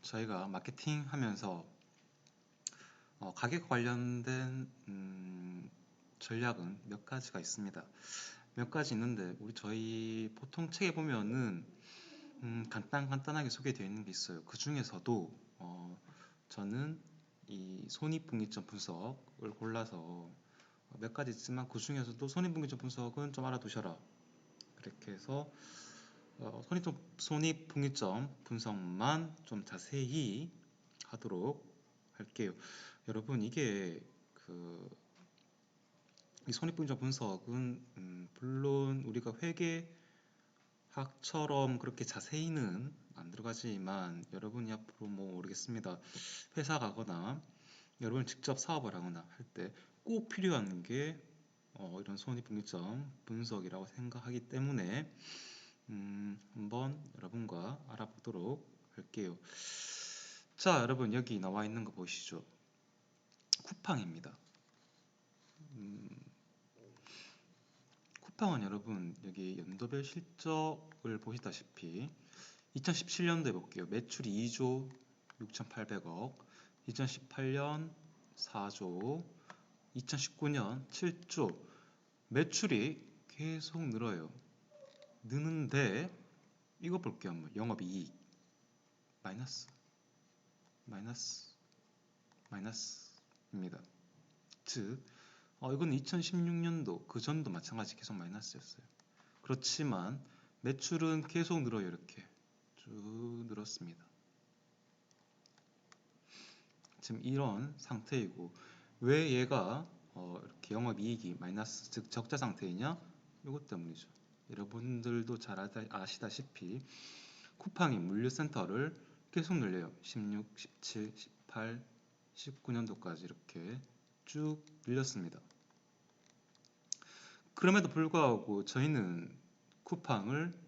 저희가 마케팅 하면서 가격 관련된 전략은 몇 가지가 있습니다. 몇 가지 있는데 저희 보통 책에 보면은 간단하게 소개되어 있는 게 있어요. 그 중에서도 저는 이 손익분기점 분석을 골라서 몇 가지 있지만 그 중에서도 손익분기점 분석은 좀 알아두셔라. 그렇게 해서 손익분기점 분석만 좀 자세히 하도록 할게요. 여러분 이게 이 손익분기점 분석은 물론 우리가 회계학처럼 그렇게 자세히는 안 들어가지만 여러분이 앞으로 뭐 모르겠습니다. 회사 가거나 여러분 직접 사업을 하거나 할 때 꼭 필요한 게 이런 손익분기점 분석이라고 생각하기 때문에 한번 여러분과 알아보도록 할게요. 자, 여러분 여기 나와 있는 거 보시죠. 쿠팡입니다. 쿠팡은 여러분 여기 연도별 실적을 보시다시피 2017년도에 볼게요. 매출이 2조 6,800억, 2018년 4조, 2019년 7조. 매출이 계속 늘어요. 느는데 이거 볼게요. 한번 영업이익 마이너스입니다. 즉 이건 2016년도 그 전도 마찬가지 계속 마이너스였어요. 그렇지만 매출은 계속 늘어요. 이렇게 쭉 늘었습니다. 지금 이런 상태이고 왜 얘가 이렇게 영업이익이 마이너스 즉 적자 상태이냐? 이것 때문이죠. 여러분들도 잘 아시다시피 쿠팡이 물류센터를 계속 늘려요. 16, 17, 18, 19년도까지 이렇게 쭉 늘렸습니다. 그럼에도 불구하고 저희는 쿠팡을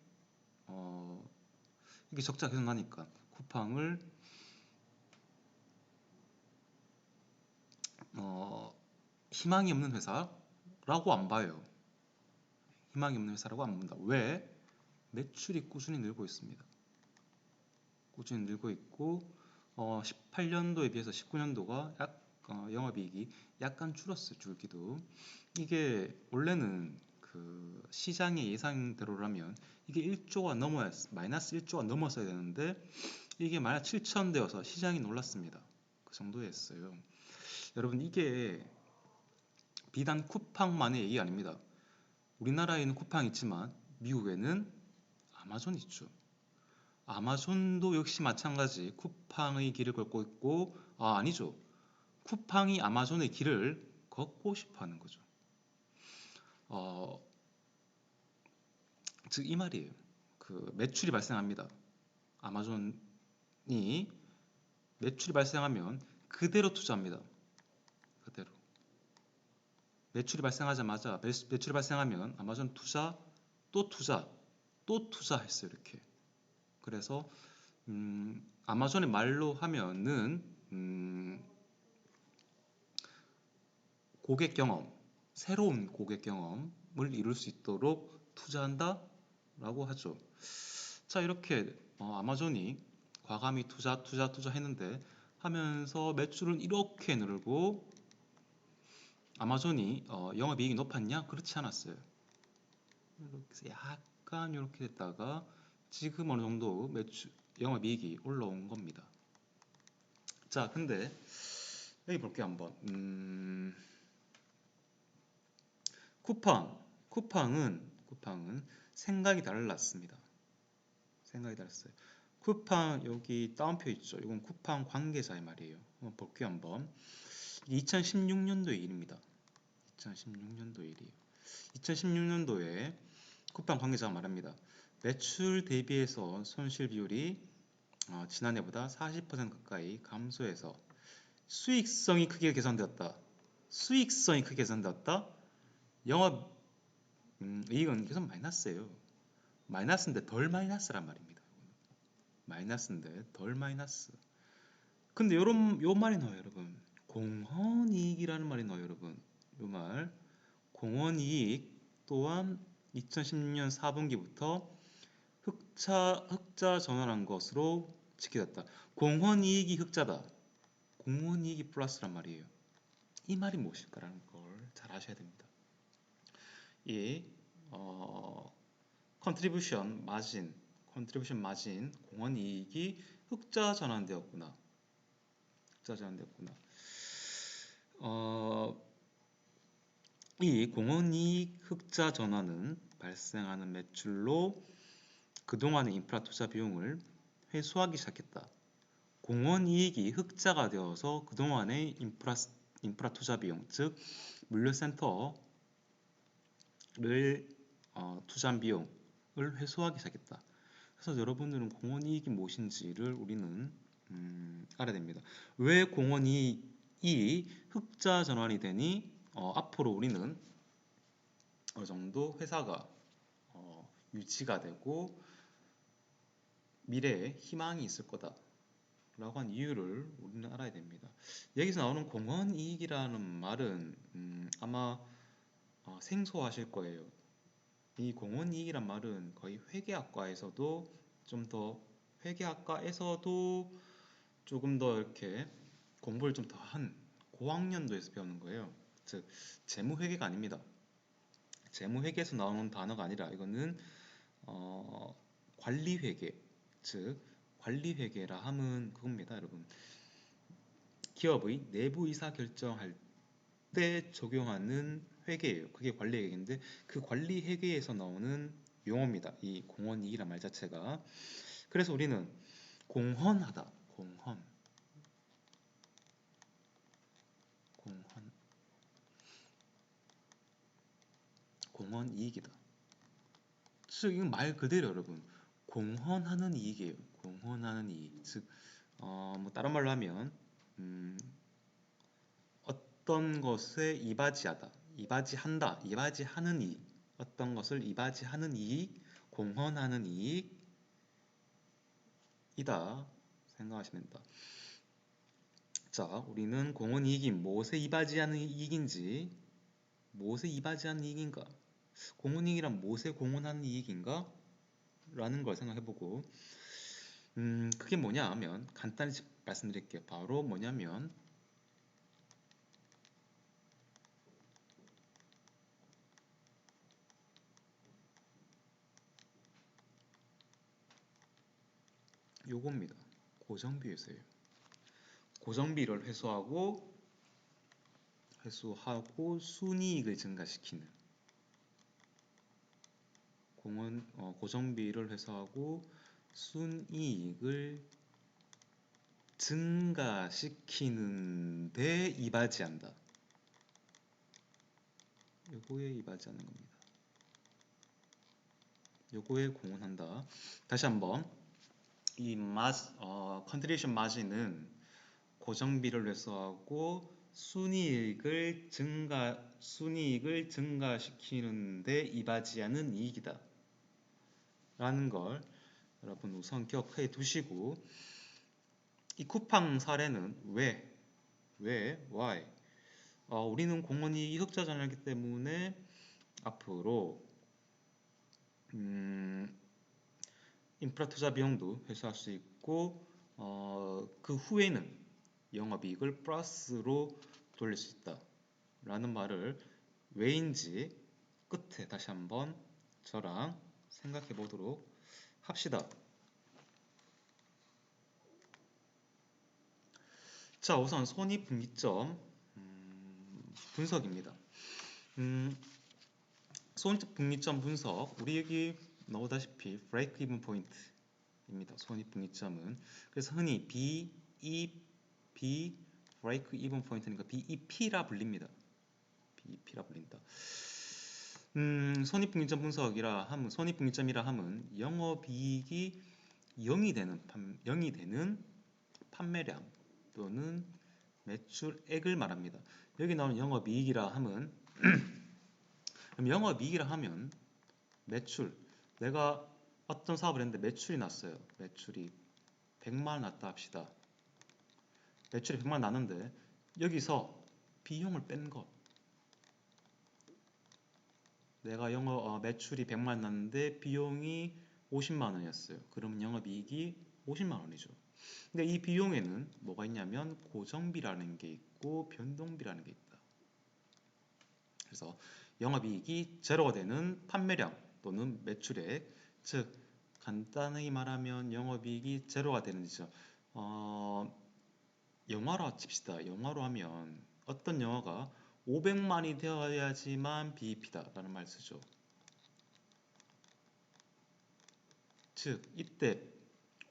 이게 적자 계속 나니까 쿠팡을 희망이 없는 회사라고 안 봐요. 희망이 없는 회사라고 안 본다. 왜? 매출이 꾸준히 늘고 있습니다. 꾸준히 늘고 있고 18년도에 비해서 19년도가 영업이익이 약간 줄었어요. 줄기도. 이게 원래는 그 시장의 예상대로라면 이게 1조가 넘어야 마이너스 1조가 넘었어야 되는데 이게 마이너스 7천 되어서 시장이 놀랐습니다. 그 정도였어요. 여러분 이게 비단 쿠팡만의 얘기 아닙니다. 우리나라에는 쿠팡이 있지만 미국에는 아마존이 있죠. 아마존도 역시 마찬가지 쿠팡의 길을 걷고 있고 아니죠. 쿠팡이 아마존의 길을 걷고 싶어 하는 거죠. 즉 이 말이에요. 그 매출이 발생합니다. 아마존이 매출이 발생하면 그대로 투자합니다. 그대로. 매출이 발생하자마자 매출이 발생하면 아마존 투자, 또 투자, 또 투자했어요. 이렇게. 그래서 아마존의 말로 하면은 고객 경험, 새로운 고객 경험을 이룰 수 있도록 투자한다 라고 하죠. 자, 이렇게 아마존이 과감히 투자 했는데 하면서 매출은 이렇게 늘고 아마존이 영업이익이 높았냐? 그렇지 않았어요. 이렇게 약간 이렇게 됐다가 지금 어느 정도 영업이익이 올라온 겁니다. 자, 근데 여기 볼게요 한번. 쿠팡은 생각이 달랐습니다. 생각이 달랐어요. 쿠팡 여기 따옴표 있죠. 이건 쿠팡 관계자의 말이에요. 한번 볼게요 한번. 2016년도의 일입니다. 2016년도 일이에요. 2016년도에 쿠팡 관계자가 말합니다. 매출 대비해서 손실 비율이 지난해보다 40% 가까이 감소해서 수익성이 크게 개선되었다. 수익성이 크게 개선되었다. 영업 이익은 계속 마이너스예요. 마이너스인데 덜 마이너스란 말입니다. 마이너스인데 덜 마이너스. 근데 요 말이 나와요, 여러분. 공헌이익이라는 말이 나와요, 여러분. 요 말. 공헌이익 또한 2016년 4분기부터 흑자 전환한 것으로 지켜졌다. 공헌이익이 흑자다. 공헌이익이 플러스란 말이에요. 이 말이 무엇일까라는 걸 잘 아셔야 됩니다. 이 컨트리뷰션 마진, 공헌이익이 흑자 전환되었구나. 이 공헌이익 흑자 전환은 발생하는 매출로 그동안의 인프라 투자 비용을 회수하기 시작했다. 공헌이익이 흑자가 되어서 그동안의 인프라 투자 비용, 즉 물류센터를 투자한 비용을 회수하기 시작했다. 그래서 여러분들은 공헌이익이 무엇인지를 우리는 알아야 됩니다. 왜 공헌이익이 흑자 전환이 되니 앞으로 우리는 어느 정도 회사가 유지가 되고 미래에 희망이 있을 거다 라고 한 이유를 우리는 알아야 됩니다. 여기서 나오는 공헌이익이라는 말은 아마 생소하실 거예요. 이 공헌이익이란 말은 거의 회계학과에서도 조금 더 이렇게 공부를 좀 더 한 고학년도에서 배우는 거예요. 즉 재무회계가 아닙니다. 재무회계에서 나오는 단어가 아니라 이거는 관리회계, 즉 관리회계라 함은 그겁니다, 여러분. 기업의 내부 의사 결정할 때 적용하는 회계예요. 그게 관리회계인데 그 관리회계에서 나오는 용어입니다. 이 공헌이익이란 말 자체가. 그래서 우리는 공헌하다, 공헌이익이다. 즉 이건 말 그대로 여러분 공헌하는 이익이에요. 공헌하는 이익. 즉 뭐 다른 말로 하면 어떤 것에 이바지하다, 이바지하는 이익, 어떤 것을 이바지하는 이익, 공헌하는 이익이다 생각하시면 된다. 자, 우리는 공헌이익이 무엇에 이바지하는 이익인지, 무엇에 이바지하는 이익인가, 공헌이익이란 무엇에 공헌하는 이익인가 라는 걸 생각해보고 그게 뭐냐 하면 간단히 말씀드릴게요. 바로 뭐냐면 요겁니다. 고정비율세요. 고정비를 회수하고 순이익을 증가시키는 고정비를 회수하고 순이익을 증가시키는 데 이바지한다. 요거에 이바지하는 겁니다. 요거에 공헌한다. 다시 한번 이 컨트리뷰션 마진은 고정비를 회수하고 순이익을 증가시키는 데 이바지하는 이익이다 라는 걸 여러분 우선 기억해 두시고, 이 쿠팡 사례는 why 우리는 공헌이익이 흑자 전환이기 때문에 앞으로 인프라 투자 비용도 회수할 수 있고 그 후에는 영업이익을 플러스로 돌릴 수 있다 라는 말을 왜인지 끝에 다시 한번 저랑 생각해 보도록 합시다. 자, 우선 손익분기점 분석입니다. 손익분기점 분석, 우리 여기 나오다시피 브레이크 이븐 포인트입니다. 손익분기점은 그래서 흔히 BEP 브레이크 이븐 포인트니까 BEP라 불립니다. BEP라 불린다. 손익분기점 분석이라 하면, 손익분기점이라 하면 영업이익이 0이 되는 판매량 또는 매출액을 말합니다. 여기 나오는 영업이익이라 하면 그럼 영업이익이라 하면 매출, 내가 어떤 사업을 했는데 매출이 났어요. 매출이 100만원 났다 합시다. 매출이 100만원 났는데 여기서 비용을 뺀 것, 내가 매출이 100만원 났는데 비용이 50만원이었어요. 그러면 영업이익이 50만원이죠. 근데 이 비용에는 뭐가 있냐면 고정비라는 게 있고 변동비라는 게 있다. 그래서 영업이익이 제로가 되는 판매량 또는 매출액, 즉 간단히 말하면 영업이익이 제로가 되는 지점. 영화로 칩시다. 영화로 하면 어떤 영화가 500만이 되어야지만 BEP다라는 말 쓰죠. 즉 이때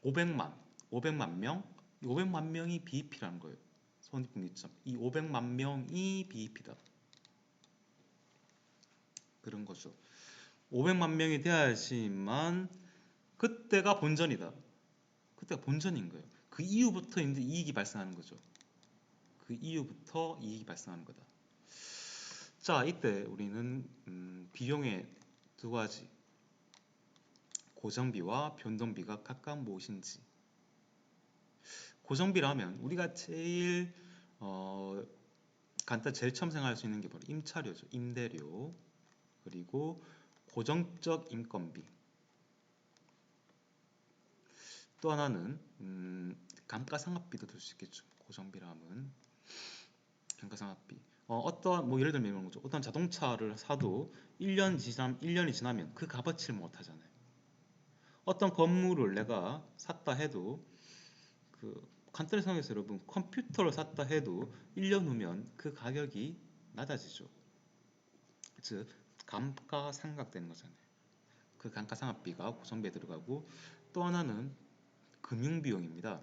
500만 명, 500만 명이 BEP라는 거예요. 손익분기점. 이 500만 명이 BEP다. 그런 거죠. 500만 명이 돼야지만 그때가 본전이다. 그때가 본전인 거예요. 그 이후부터 이제 이익이 발생하는 거죠. 그 이후부터 이익이 발생하는 거다. 자, 이때 우리는 비용의 두 가지, 고정비와 변동비가 각각 무엇인지. 고정비라면 우리가 제일 간단 제일 처음 생각할 수 있는 게 바로 임차료죠. 임대료. 그리고 고정적 인건비. 또 하나는 감가상각비도 될 수 있겠죠. 고정비라면 감가상각비. 어떤 뭐 예를 들면 이런 거죠. 어떤 자동차를 사도 1년이 지나면 그 값어치를 못 하잖아요. 어떤 건물을 내가 샀다 해도 그 간단히 생각해서 여러분 컴퓨터를 샀다 해도 1년 후면 그 가격이 낮아지죠. 즉 감가상각되는 거잖아요. 그 감가상각비가 고정비에 들어가고 또 하나는 금융비용입니다.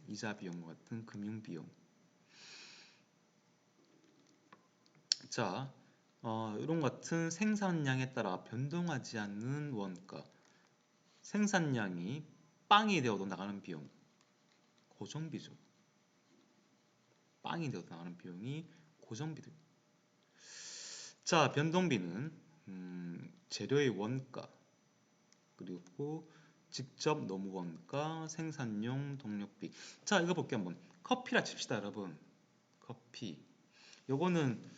이자 비용과 같은 금융비용. 자, 이런 같은 생산량에 따라 변동하지 않는 원가. 생산량이 빵이 되어도 나가는 비용. 고정비죠. 빵이 되어도 나가는 비용이 고정비들. 자, 변동비는 재료의 원가, 그리고 직접 노무 원가, 생산용 동력비. 자, 이거 볼게요 한번. 커피라 칩시다 여러분. 커피. 요거는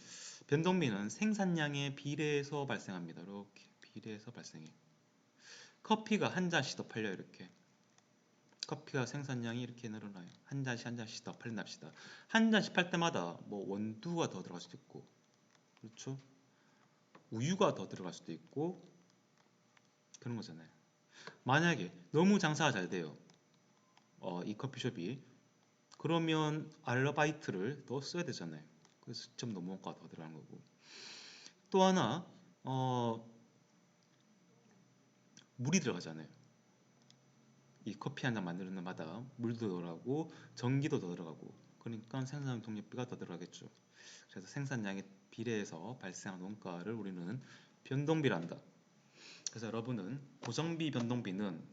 변동비는 생산량에 비례해서 발생합니다. 이렇게 비례해서 발생해. 커피가 한 잔씩 더 팔려요. 이렇게. 커피가 생산량이 이렇게 늘어나요. 한 잔씩 한 잔씩 더 팔린답시다. 한 잔씩 팔 때마다 뭐 원두가 더 들어갈 수도 있고, 그렇죠? 우유가 더 들어갈 수도 있고 그런 거잖아요. 만약에 너무 장사가 잘 돼요. 이 커피숍이 그러면 아르바이트를 더 써야 되잖아요. 그래서 직접 노무원가가 더 들어가는 거고. 또 하나 물이 들어가잖아요. 이 커피 한 잔 만드는 마다 물도 들어가고 전기도 더 들어가고 그러니까 생산 동력비가 더 들어가겠죠. 그래서 생산량에 비례해서 발생한 원가를 우리는 변동비란다. 그래서 여러분은 고정비 변동비는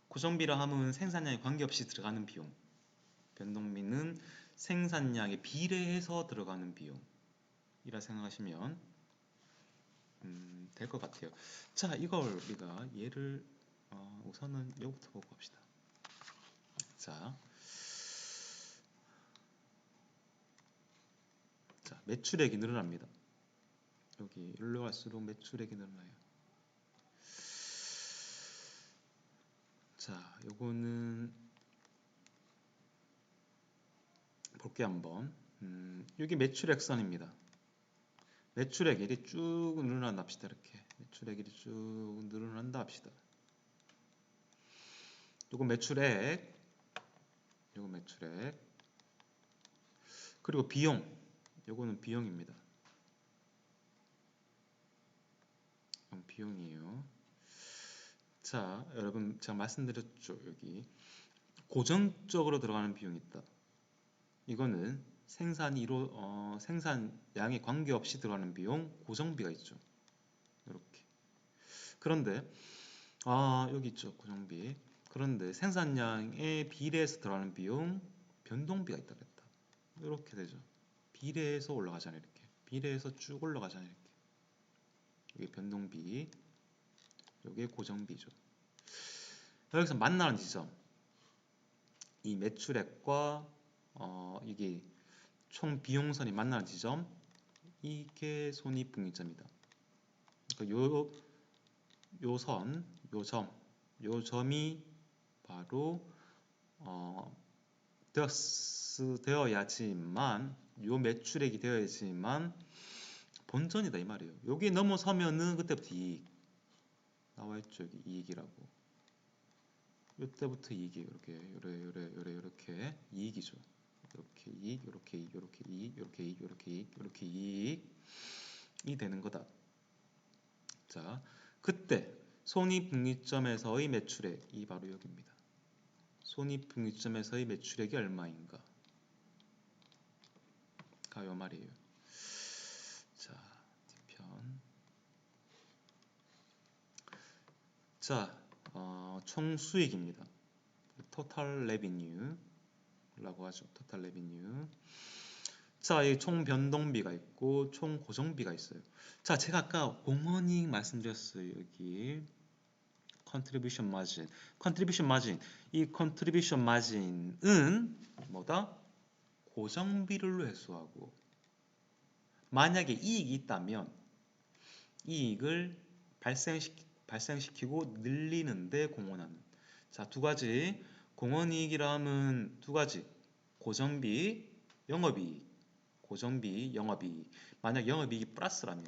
고정비라 하면 생산량에 관계없이 들어가는 비용, 변동비는 생산량에 비례해서 들어가는 비용이라 생각하시면 될 것 같아요. 자, 이걸 우리가 예를 우선은 이거부터 보고 갑시다. 자, 매출액이 늘어납니다. 여기 일로 갈수록 매출액이 늘어나요. 자, 요거는 볼게요 한번. 여기 매출액선입니다. 매출액이 쭉 늘어난다 합시다. 이렇게 매출액이 쭉 늘어난다 합시다. 요거 매출액, 요거 매출액, 그리고 비용, 요거는 비용입니다. 비용이에요. 자, 여러분 제가 말씀드렸죠. 여기 고정적으로 들어가는 비용이 있다. 이거는 생산량에 관계없이 들어가는 비용, 고정비가 있죠. 이렇게. 그런데 여기 있죠. 고정비. 그런데 생산량에 비례해서 들어가는 비용, 변동비가 있다 그랬다. 이렇게 되죠. 비례해서 올라가잖아요. 이렇게. 비례해서 쭉 올라가잖아요. 이렇게. 이게 변동비, 이게 고정비죠. 여기서 만나는 지점, 이 매출액과 이게 총 비용선이 만나는 지점, 이게 손익분기점이다. 그러니까 요 선, 요 점이 바로 되어야지만 요 매출액이 되어야지만 본전이다 이 말이에요. 여기 넘어서면은 그때부터 이익 나와있죠. 여기 이익이라고. 이때부터 이익이에요. 이렇게 이익이죠. 이렇게 이익, 이렇게 이익, 이렇게 이익, 이렇게 이익, 이렇게 이익, 이렇게 이익이 되는 거다. 자, 그때 손익분기점에서의 매출액이 바로 여기입니다. 손익분기점에서의 매출액이 얼마인가? 가 요 말이에요. 자, 뒤편. 자, 총 수익입니다. total revenue라고 하죠. total revenue. 자, 이 총 변동비가 있고 총 고정비가 있어요. 자, 제가 아까 공헌이익 말씀드렸어요. 여기 contribution margin. contribution margin. 이 contribution margin은 뭐다? 고정비를 회수하고 만약에 이익이 있다면 이익을 발생시키고 늘리는데 공헌하는. 자, 두 가지 공헌이익이라 하면 두 가지 고정비, 영업이익. 고정비, 영업이익. 만약 영업이익이 플러스라면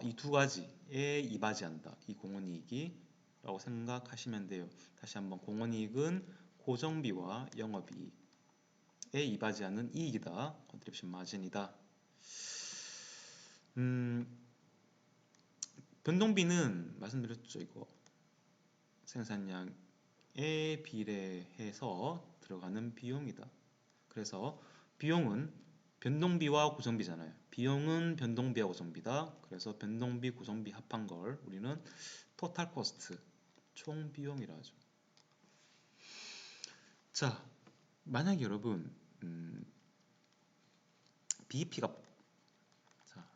이 두 가지에 이바지한다. 이 공헌이익이 라고 생각하시면 돼요. 다시 한번 공헌이익은 고정비와 영업이익에 이바지하는 이익이다. 컨트리뷰션 마진이다. 변동비는 말씀드렸죠. 이거 생산량에 비례해서 들어가는 비용이다. 그래서 비용은 변동비와 고정비잖아요. 비용은 변동비와 고정비다. 그래서 변동비, 고정비 합한 걸 우리는 토탈 코스트, 총 비용이라 하죠. 자, 만약 여러분 BEP가 자,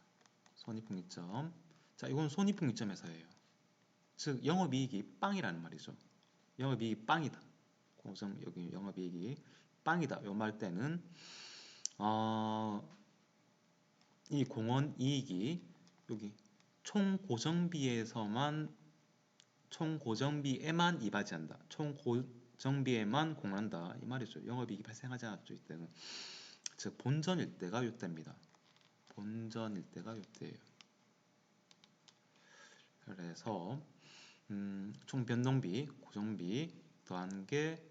손익분기점. 자, 이건 손익분기점에서예요. 즉 영업이익이 빵이라는 말이죠. 영업이익이 빵이다. 고정 여기 영업이익이 빵이다. 요 말 때는 이 공헌이익이 여기 총 고정비에만 이바지한다. 총 고정비에만 공헌한다. 이 말이죠. 영업이익이 발생하지 않았죠. 이때는 즉 본전일 때가 이때입니다. 본전일 때가 이때예요. 그래서 총 변동비, 고정비 더한 게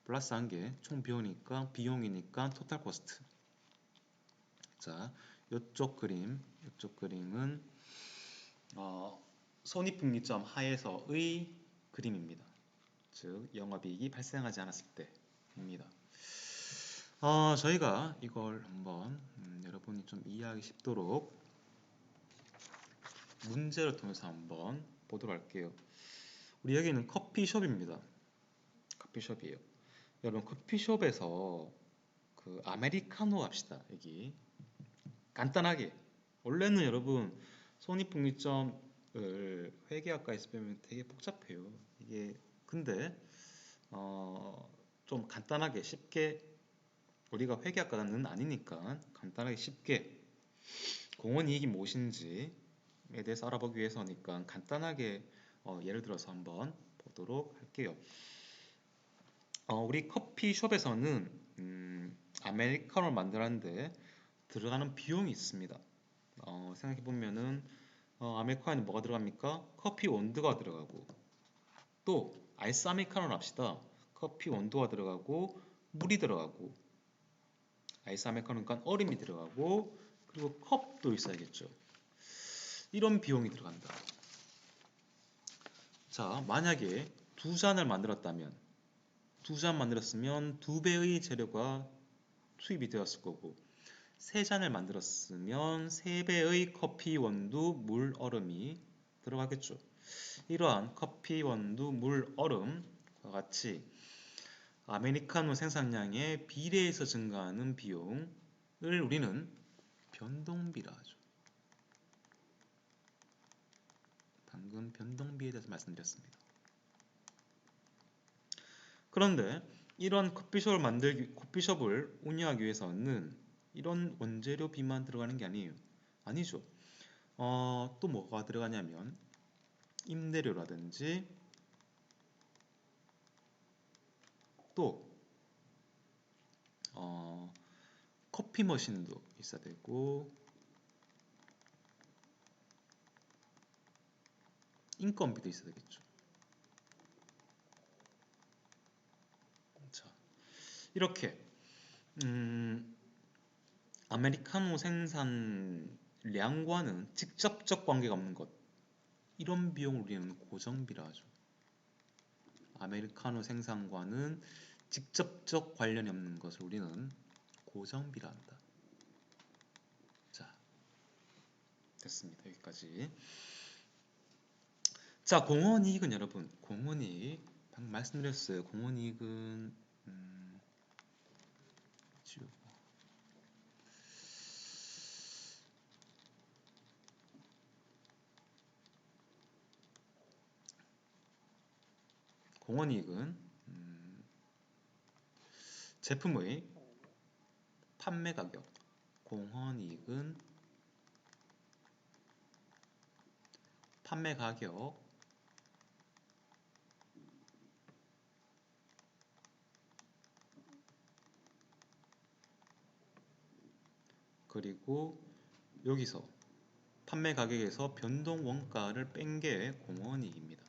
플러스 한 게 총 비용이니까 토탈 코스트. 자, 이쪽 그림은 손익분기점 하에서의 그림입니다. 즉 영업이익이 발생하지 않았을 때입니다. 저희가 이걸 한번 여러분이 좀 이해하기 쉽도록 문제를 통해서 한번 보도록 할게요. 우리 여기는 커피숍입니다. 커피숍이에요. 여러분 커피숍에서 그 아메리카노 합시다. 여기 간단하게 원래는 여러분 손익분기점을 회계학과에서 배우면 되게 복잡해요. 이게 근데 좀 간단하게 쉽게 우리가 회계학과는 아니니까 간단하게 쉽게 공헌이익이 무엇인지에 대해서 알아보기 위해서니까 간단하게 예를 들어서 한번 보도록 할게요. 우리 커피숍에서는 아메리카노를 만드는데 들어가는 비용이 있습니다. 생각해보면은 아메리카노에 뭐가 들어갑니까? 커피 원두가 들어가고 또 아이스 아메리카노를 합시다. 커피 원두가 들어가고 물이 들어가고 아이스 아메리카노니까 얼음이 들어가고 그리고 컵도 있어야겠죠. 이런 비용이 들어간다. 자, 만약에 두 잔을 만들었다면 두 잔 만들었으면 2배의 재료가 투입이 되었을 거고 세 잔을 만들었으면 3배의 커피 원두, 물, 얼음이 들어가겠죠. 이러한 커피 원두, 물, 얼음과 같이 아메리카노 생산량에 비례해서 증가하는 비용을 우리는 변동비라 하죠. 방금 변동비에 대해서 말씀드렸습니다. 그런데 이런 커피숍을 운영하기 위해서는 이런 원재료비만 들어가는 게 아니죠. 또 뭐가 들어가냐면 임대료라든지 또 커피 머신도 있어야 되고 인건비도 있어야 되겠죠. 자, 이렇게 아메리카노 생산량과는 직접적 관계가 없는 것, 이런 비용을 우리는 고정비라 하죠. 아메리카노 생산과는 직접적 관련이 없는 것을 우리는 고정비라 한다. 자, 됐습니다. 여기까지. 자, 공헌이익은 여러분, 공헌이익 방금 말씀드렸어요. 공헌이익은 지우고 공헌이익은 제품의 판매 가격, 공헌이익은 판매 가격 그리고 여기서 판매 가격에서 변동 원가를 뺀 게 공헌이익입니다.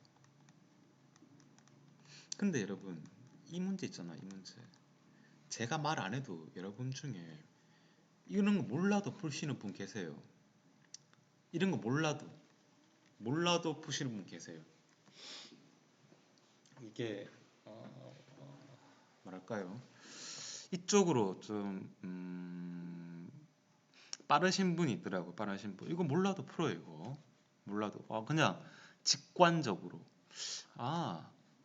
근데 여러분, 이 문제 있잖아, 이 문제. 제가 말 안 해도 여러분 중에 이런 거 몰라도 푸시는 분 계세요. 이런 거 몰라도 푸시는 분 계세요. 이게 뭐랄까요? 이쪽으로 좀 빠르신 분이 있더라고. 빠르신 분. 이거 몰라도 풀어요. 이거 몰라도 그냥 직관적으로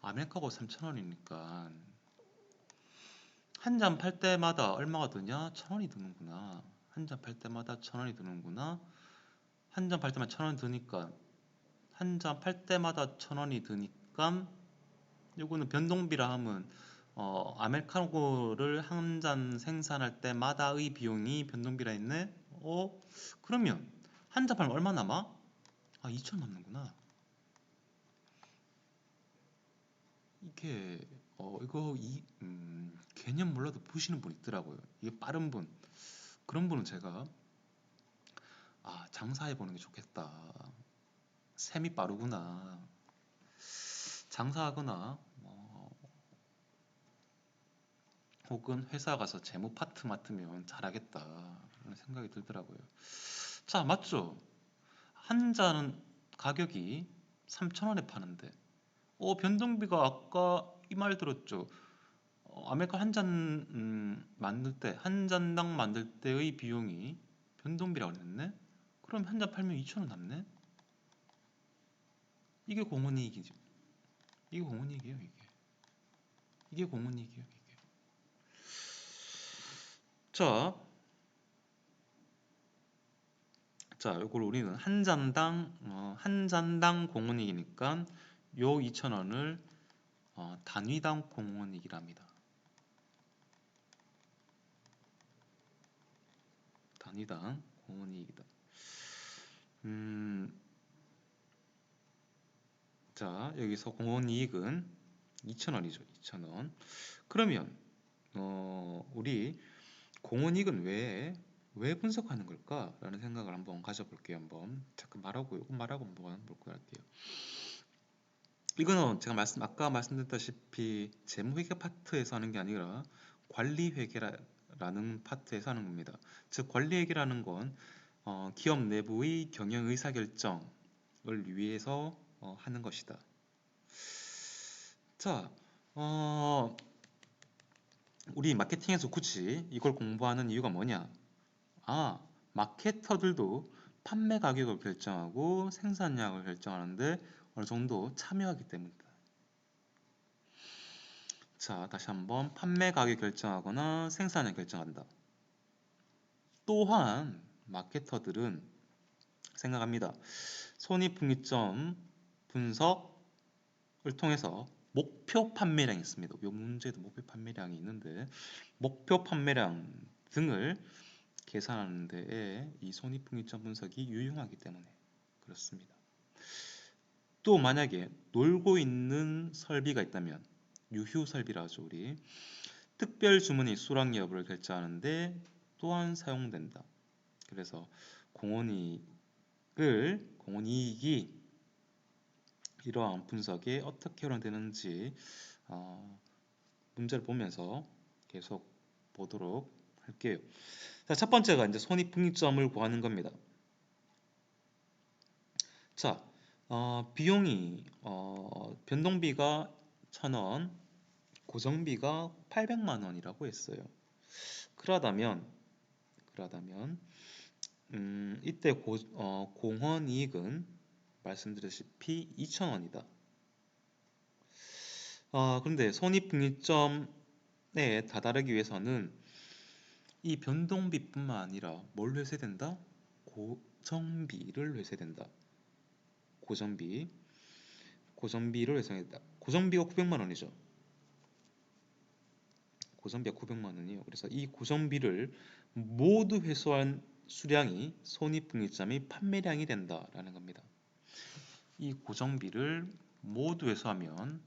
아메리카노 3,000원이니까 한 잔 팔 때마다 얼마가 드냐? 1,000원이 드는구나. 한 잔 팔 때마다 1,000원이 드는구나. 한 잔 팔 때마다 1,000원 드니까 한 잔 팔 때마다 1,000원이 드니까 요거는 변동비라 하면 아메리카노를 한 잔 생산할 때마다의 비용이 변동비라 했네. 그러면 한 잔 팔면 얼마 남아? 2,000원 남는구나. 이게 이거 개념 몰라도 보시는 분 있더라고요. 이게 빠른 분, 그런 분은 제가 장사해 보는 게 좋겠다. 셈이 빠르구나. 장사하거나 혹은 회사 가서 재무 파트 맡으면 잘하겠다 라는 생각이 들더라고요. 자, 맞죠? 한 잔 가격이 3,000원에 파는데 변동비가 아까 이 말 들었죠? 아메리카 한 잔 만들 때, 한 잔당 만들 때의 비용이 변동비라고 그랬네? 그럼 한 잔 팔면 2,000원 남네? 이게 공헌이익이죠. 이게 공헌이익이에요, 이게. 이게 공헌이익이에요, 이게. 자, 이걸 우리는 한 잔당 공헌이익이니까 요 2,000원을 단위당 공헌이익이랍니다. 단위당 공헌이익이다. 자, 여기서 공헌이익은 2,000원이죠. 2,000원. 그러면 우리 공헌이익은 왜 분석하는 걸까? 라는 생각을 한번 가져볼게요. 한번 잠깐 말하고 한번 볼까 할게요. 이거는 제가 아까 말씀드렸다시피 재무회계 파트에서 하는 게 아니라 관리회계라는 파트에서 하는 겁니다. 즉 관리회계라는 건 기업 내부의 경영 의사결정을 위해서 하는 것이다. 자, 우리 마케팅에서 굳이 이걸 공부하는 이유가 뭐냐? 마케터들도 판매 가격을 결정하고 생산량을 결정하는데 어느 정도 참여하기 때문이다. 자, 다시 한번 판매 가격 결정하거나 생산량 결정한다. 또한 마케터들은 생각합니다. 손익분기점 분석을 통해서 목표 판매량이 있습니다. 이 문제도 목표 판매량이 있는데 목표 판매량 등을 계산하는 데에 이 손익분기점 분석이 유용하기 때문에 그렇습니다. 또 만약에 놀고 있는 설비가 있다면 유휴설비라 하죠, 우리. 특별 주문의 수락 여부를 결정하는데 또한 사용된다. 그래서 공원이익이 이러한 분석에 어떻게 활용되는지 문제를 보면서 계속 보도록 할게요. 자, 첫 번째가 이제 손익분기점을 구하는 겁니다. 자, 비용이 변동비가 1,000원, 고정비가 800만 원이라고 했어요. 그러다면 이때 공헌이익은 말씀드렸다시피 2,000원이다. 그런데 손익분기점에 다다르기 위해서는 이 변동비뿐만 아니라 뭘 회수해야 된다? 고정비를 회수해야 된다. 고정비를 회수해야 된다. 고정비가 900만 원이죠. 고정비가 900만 원이에요. 그래서 이 고정비를 모두 회수한 수량이 손익분기점의 판매량이 된다라는 겁니다. 이 고정비를 모두 회수하면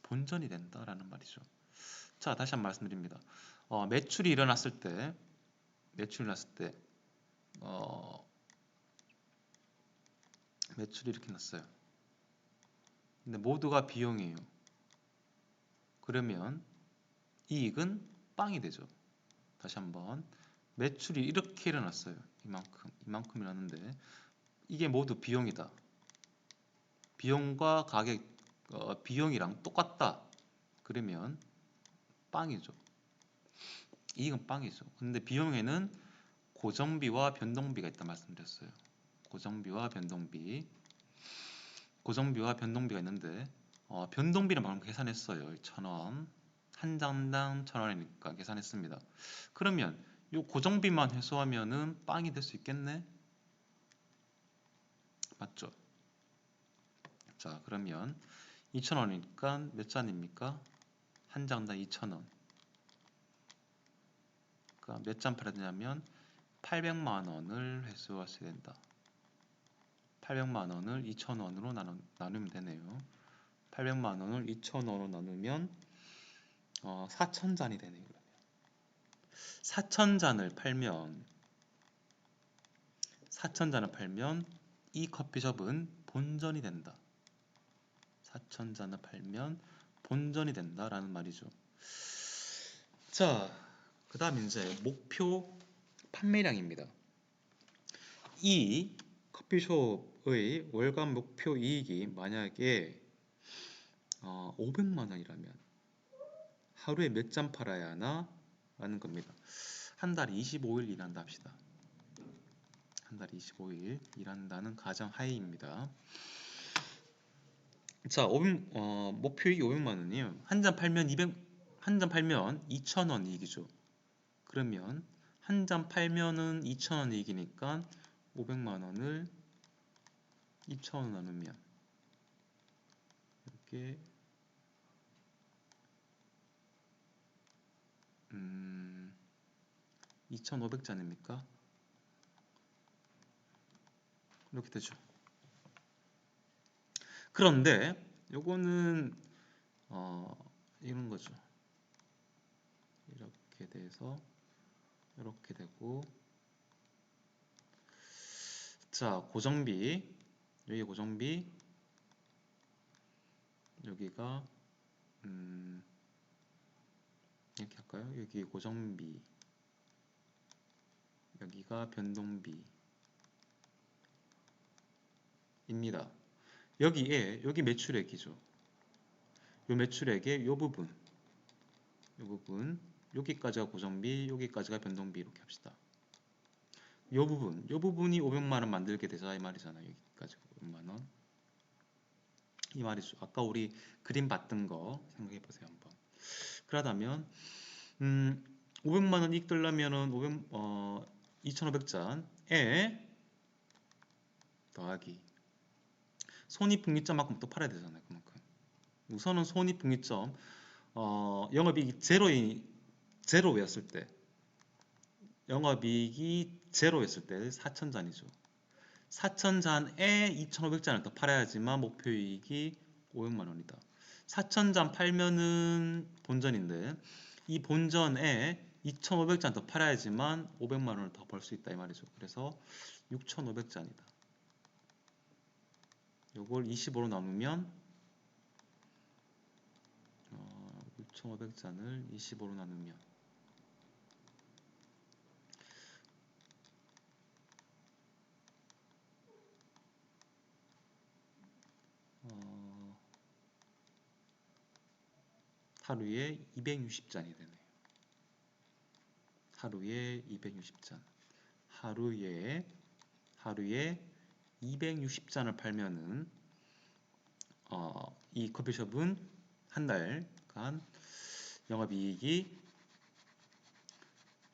본전이 된다라는 말이죠. 자, 다시 한번 말씀드립니다. 매출이 일어났을 때 매출이 이렇게 났어요. 근데 모두가 비용이에요. 그러면 이익은 빵이 되죠. 다시 한번 매출이 이렇게 일어났어요. 이만큼 일어났는데 이게 모두 비용이다. 비용과 가격, 비용이랑 똑같다. 그러면 빵이죠. 이익은 빵이죠. 근데 비용에는 고정비와 변동비가 있다 말씀드렸어요. 고정비와 변동비가 있는데 변동비는 방금 계산했어요. 1,000원. 한 장당 1,000원이니까 계산했습니다. 그러면 이 고정비만 회수하면은 빵이 될 수 있겠네? 맞죠? 자, 그러면 2,000원이니까 몇 잔입니까? 한 장당 2,000원. 그러니까 몇 잔 팔아야 되냐면 800만 원을 회수하셔야 된다. 800만 원을 2,000원으로 나누면 되네요. 800만 원을 2,000원으로 나누면 4,000잔이 되네요. 4,000잔을 팔면 이 커피숍은 본전이 된다. 4,000잔을 팔면 본전이 된다라는 말이죠. 자, 그 다음 이제 목표 판매량입니다. 이 커피숍의 월간 목표 이익이 만약에 500만 원이라면 하루에 몇 잔 팔아야 하나? 라는 겁니다. 한 달에 25일 일한다 합시다. 한 달에 25일 일한다는 가정 하에입니다. 자, 목표이익이 500만 원이에요. 한 잔 팔면 2,000원 이익이죠. 그러면 한 잔 팔면은 2,000원 이익이니까 500만 원을 2,000원 나누면 이렇게 2,500잔입니까? 이렇게 되죠. 그런데 요거는 이런 거죠. 이렇게 돼서 이렇게 되고, 자, 고정비, 여기 고정비, 여기가 이렇게 할까요? 여기 고정비, 여기가 변동비입니다. 여기 매출액이죠. 요 매출액의 요 부분, 여기까지가 고정비, 여기까지가 변동비 이렇게 합시다. 요 부분이 500만 원 만들게 되자 이 말이잖아요. 여기까지 500만 원. 이 말이죠. 아까 우리 그림 봤던 거 생각해 보세요, 한번. 그러다면 500만 원 이익 들려면은 2,500잔에 더하기 손익분기점만큼 또 팔아야 되잖아요. 그만큼. 우선은 손익분기점 영업이익이 제로였을 때, 영업이익이 제로였을 때 4,000잔이죠. 4,000잔에 2,500잔을 더 팔아야지만 목표이익이 500만 원이다. 4,000잔 팔면은 본전인데 이 본전에 2,500잔 더 팔아야지만 500만 원을 더 벌 수 있다 이 말이죠. 그래서 6,500잔이다. 요걸 25로 나누면 6,500잔을 25로 나누면 하루에 260잔이 되네요. 하루에 260잔. 하루에 260잔을 팔면은 이 커피숍은 한 달간 영업이익이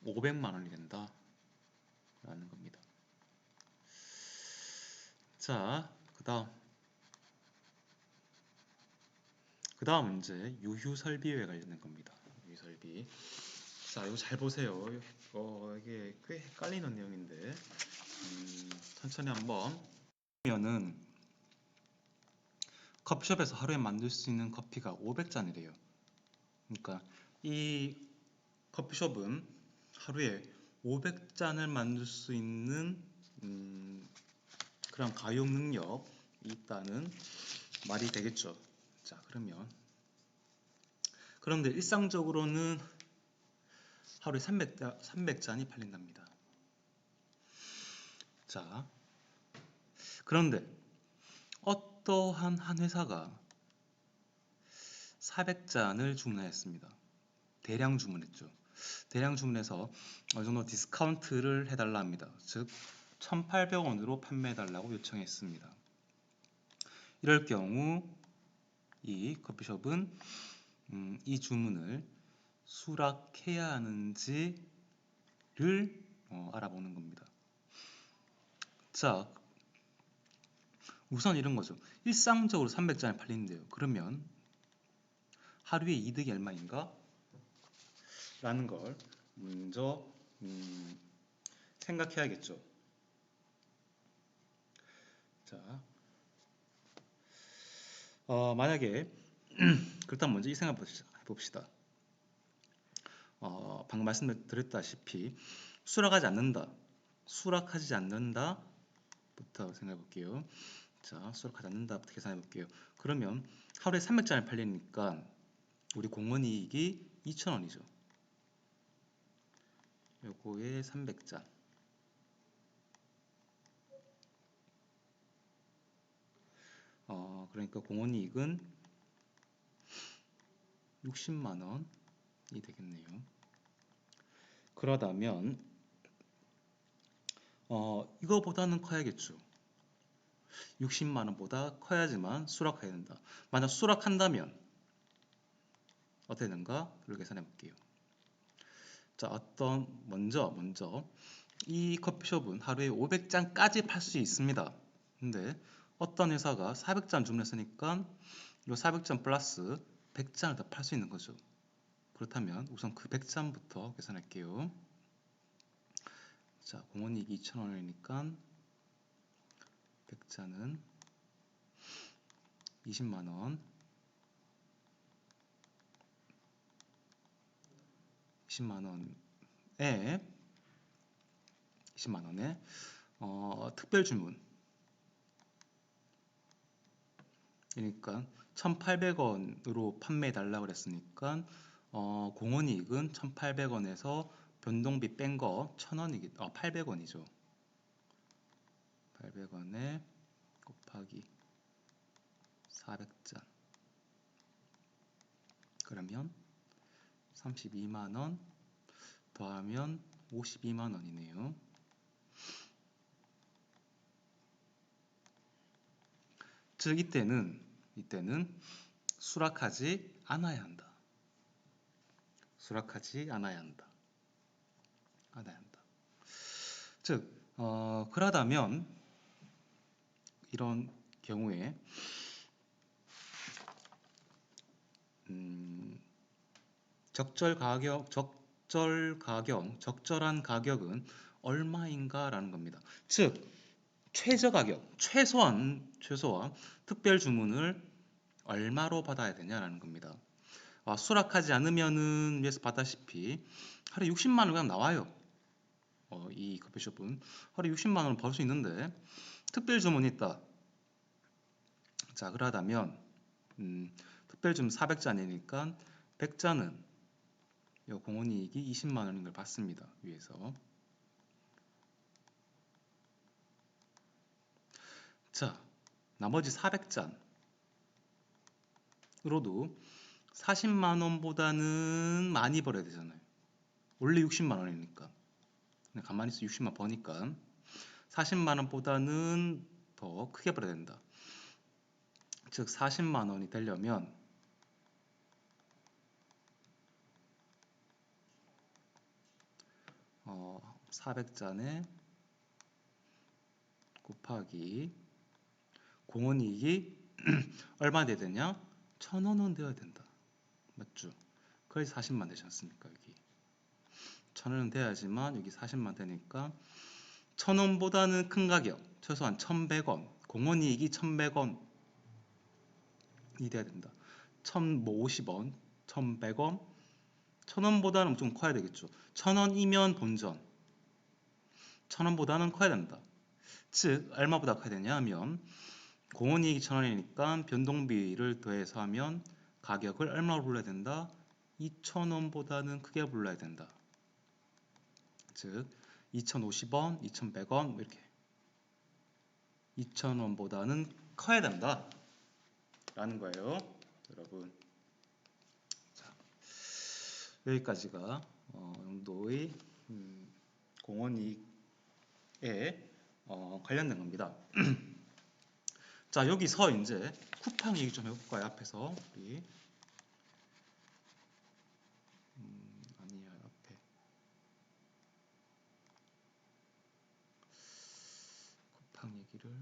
500만 원이 된다 라는 겁니다. 자, 그 다음 문제 유휴설비에 관련된 겁니다. 유휴설비. 자, 이거 잘 보세요. 이게 꽤 헷갈리는 내용인데 천천히 한번 보면은 커피숍에서 하루에 만들 수 있는 커피가 500잔이래요. 그러니까 이 커피숍은 하루에 500잔을 만들 수 있는 그런 가용 능력이 있다는 말이 되겠죠. 자, 그런데 일상적으로는 하루에 300잔이 팔린답니다. 자, 그런데 어떠한 한 회사가 400잔을 주문했습니다. 대량 주문했죠. 대량 주문해서 어느 정도 디스카운트를 해달라 합니다. 즉 1,800원으로 판매해달라고 요청했습니다. 이럴 경우 이 커피숍은 이 주문을 수락해야 하는지를 알아보는 겁니다. 자, 우선 이런 거죠. 일상적으로 300잔이 팔린대요. 그러면 하루에 이득이 얼마인가? 라는 걸 먼저 생각해야겠죠. 자, 만약에 그렇다면 먼저 이 생각 해봅시다. 방금 말씀드렸다시피 수락하지 않는다 부터 생각해 볼게요. 자, 수락하지 않는다부터 계산해 볼게요. 그러면 하루에 300잔을 팔리니까 우리 공원이익이 2,000원이죠. 요거에 300잔. 그러니까 공원이익은 60만 원이 되겠네요. 그러다면 이거보다는 커야겠죠. 60만 원보다 커야지만 수락해야 된다. 만약 수락한다면 어떻게 되는가? 그걸 계산해 볼게요. 자, 먼저 이 커피숍은 하루에 500잔까지 팔 수 있습니다. 근데 어떤 회사가 400잔 주문했으니까 이 400잔 플러스 100잔을 더 팔 수 있는 거죠. 그렇다면 우선 그 100잔부터 계산할게요. 자, 공원이익이 2,000원이니까 100잔은 20만 원. 20만 원에 특별 주문. 그러니까 1,800원으로 판매해 달라고 그랬으니까 공원이익은 1,800원에서 변동비 뺀 거 800원이죠. 800원에 곱하기 400잔. 그러면 32만 원 더하면 52만 원이네요. 즉 이때는 수락하지 않아야 한다. 즉 그러다면 이런 경우에 적절한 가격은 얼마인가라는 겁니다. 즉 최저 가격, 최소한 특별 주문을 얼마로 받아야 되냐라는 겁니다. 수락하지 않으면은 위에서 봤다시피 하루에 60만 원 그냥 나와요. 이 커피숍은 하루에 60만 원 벌 수 있는데 특별 주문이 있다. 자, 그러다면 특별 주문 400잔이니까 100잔은 이 공원이익이 20만 원인 걸 받습니다. 위에서. 자, 나머지 400잔으로도 40만 원보다는 많이 벌어야 되잖아요. 원래 60만 원이니까. 가만히 있어 60만 버니까 40만 원보다는 더 크게 벌어야 된다. 즉 40만 원이 되려면 400잔에 곱하기 공원이익이 얼마 돼야 되냐? 1,000원은 되어야 된다. 맞죠? 그래서 40만 되지 않습니까? 여기 1,000원은 돼야지만 여기 40만 되니까 1,000원보다는 큰 가격, 최소한 1,100원, 공원이익이 1,100원이 돼야 된다. 1,050원, 1,100원, 1,000원보다는 좀 커야 되겠죠. 1,000원이면 본전, 1,000원보다는 커야 된다. 즉 얼마보다 커야 되냐 하면 공원이익이 1,000원이니까 변동비를 더해서 하면 가격을 얼마로 불러야 된다? 2,000원보다는 크게 불러야 된다. 즉 2,050원, 2,100원 이렇게 2,000원보다는 커야 된다 라는 거예요. 여러분, 자, 여기까지가 정도의 공원이익에 관련된 겁니다. 자, 여기서 이제 쿠팡 얘기 좀 해볼까요? 앞에서 우리 아니야, 앞에 쿠팡 얘기를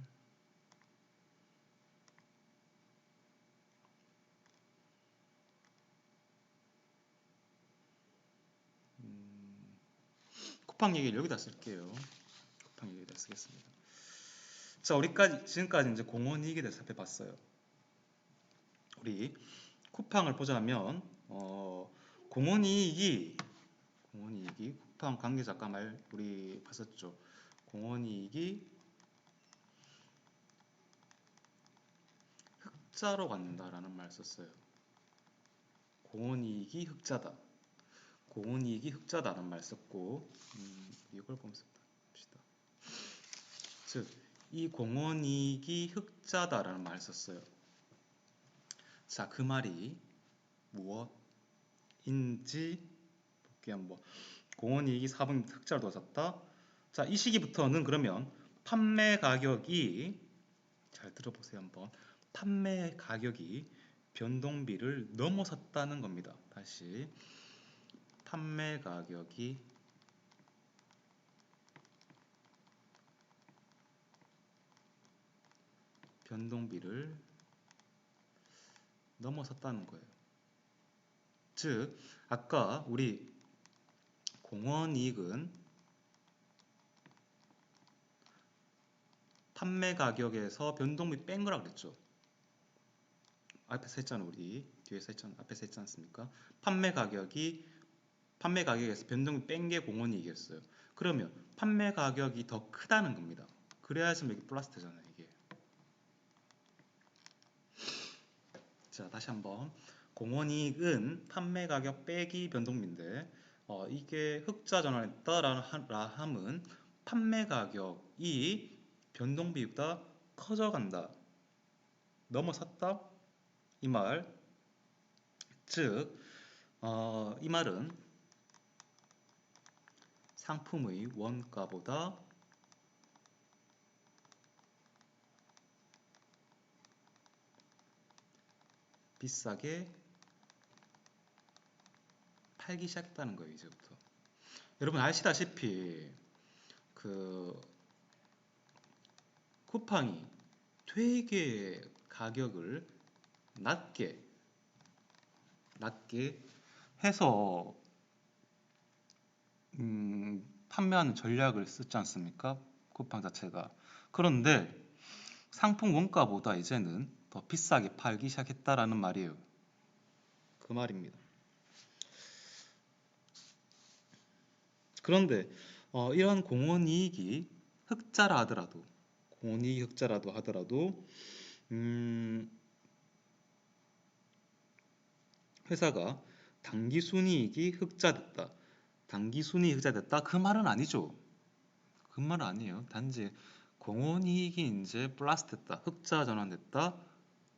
쿠팡 얘기를 여기다 쓸게요. 쿠팡 얘기다 쓰겠습니다. 자, 우리까지 지금까지 이제 공원이익에 대해서 살펴봤어요. 우리 쿠팡을 보자면 공원이익이 쿠팡 관계자 아까 말 우리 봤었죠. 공원이익이 흑자로 간다라는 말 썼어요. 공원이익이 흑자다. 공원이익이 흑자다라는 말 썼고 이걸 보면서 봅시다. 즉, 이 공원이익이 흑자다라는 말 썼어요. 자, 그 말이 무엇인지 볼게요. 한번. 공원이익이 4분 흑자로 도졌다. 자, 이 시기부터는 그러면 판매 가격이 잘 들어보세요 한번. 판매 가격이 변동비를 넘어섰다는 겁니다. 다시 판매 가격이 변동비를 넘어섰다는 거예요. 즉 아까 우리 공원이익은 판매 가격에서 변동비 뺀 거라 그랬죠. 앞에서 했잖아, 우리 뒤에서 했잖아, 앞에서 했지 않습니까? 판매 가격에서 변동비 뺀 게 공원이익이었어요. 그러면 판매 가격이 더 크다는 겁니다. 그래야지만 여기 플러스 되잖아요, 이게. 자, 다시 한번. 공원이익은 판매 가격 빼기 변동비인데 이게 흑자 전환했다라는 함은 판매 가격이 변동비보다 커져간다, 넘어섰다 이 말. 즉 이 말은 상품의 원가보다 비싸게 팔기 시작했다는 거예요. 이제부터 여러분 아시다시피 그 쿠팡이 되게 가격을 낮게 해서 판매하는 전략을 쓰지 않습니까? 쿠팡 자체가. 그런데 상품 원가보다 이제는 더 비싸게 팔기 시작했다라는 말이에요. 그 말입니다. 그런데 이런 공원이익이 흑자라 하더라도 공원이익 흑자라도 하더라도 회사가 당기순이익이 흑자됐다. 당기순이익이 흑자됐다. 그 말은 아니죠. 그 말은 아니에요. 단지 공원이익이 이제 플러스 됐다. 흑자 전환됐다.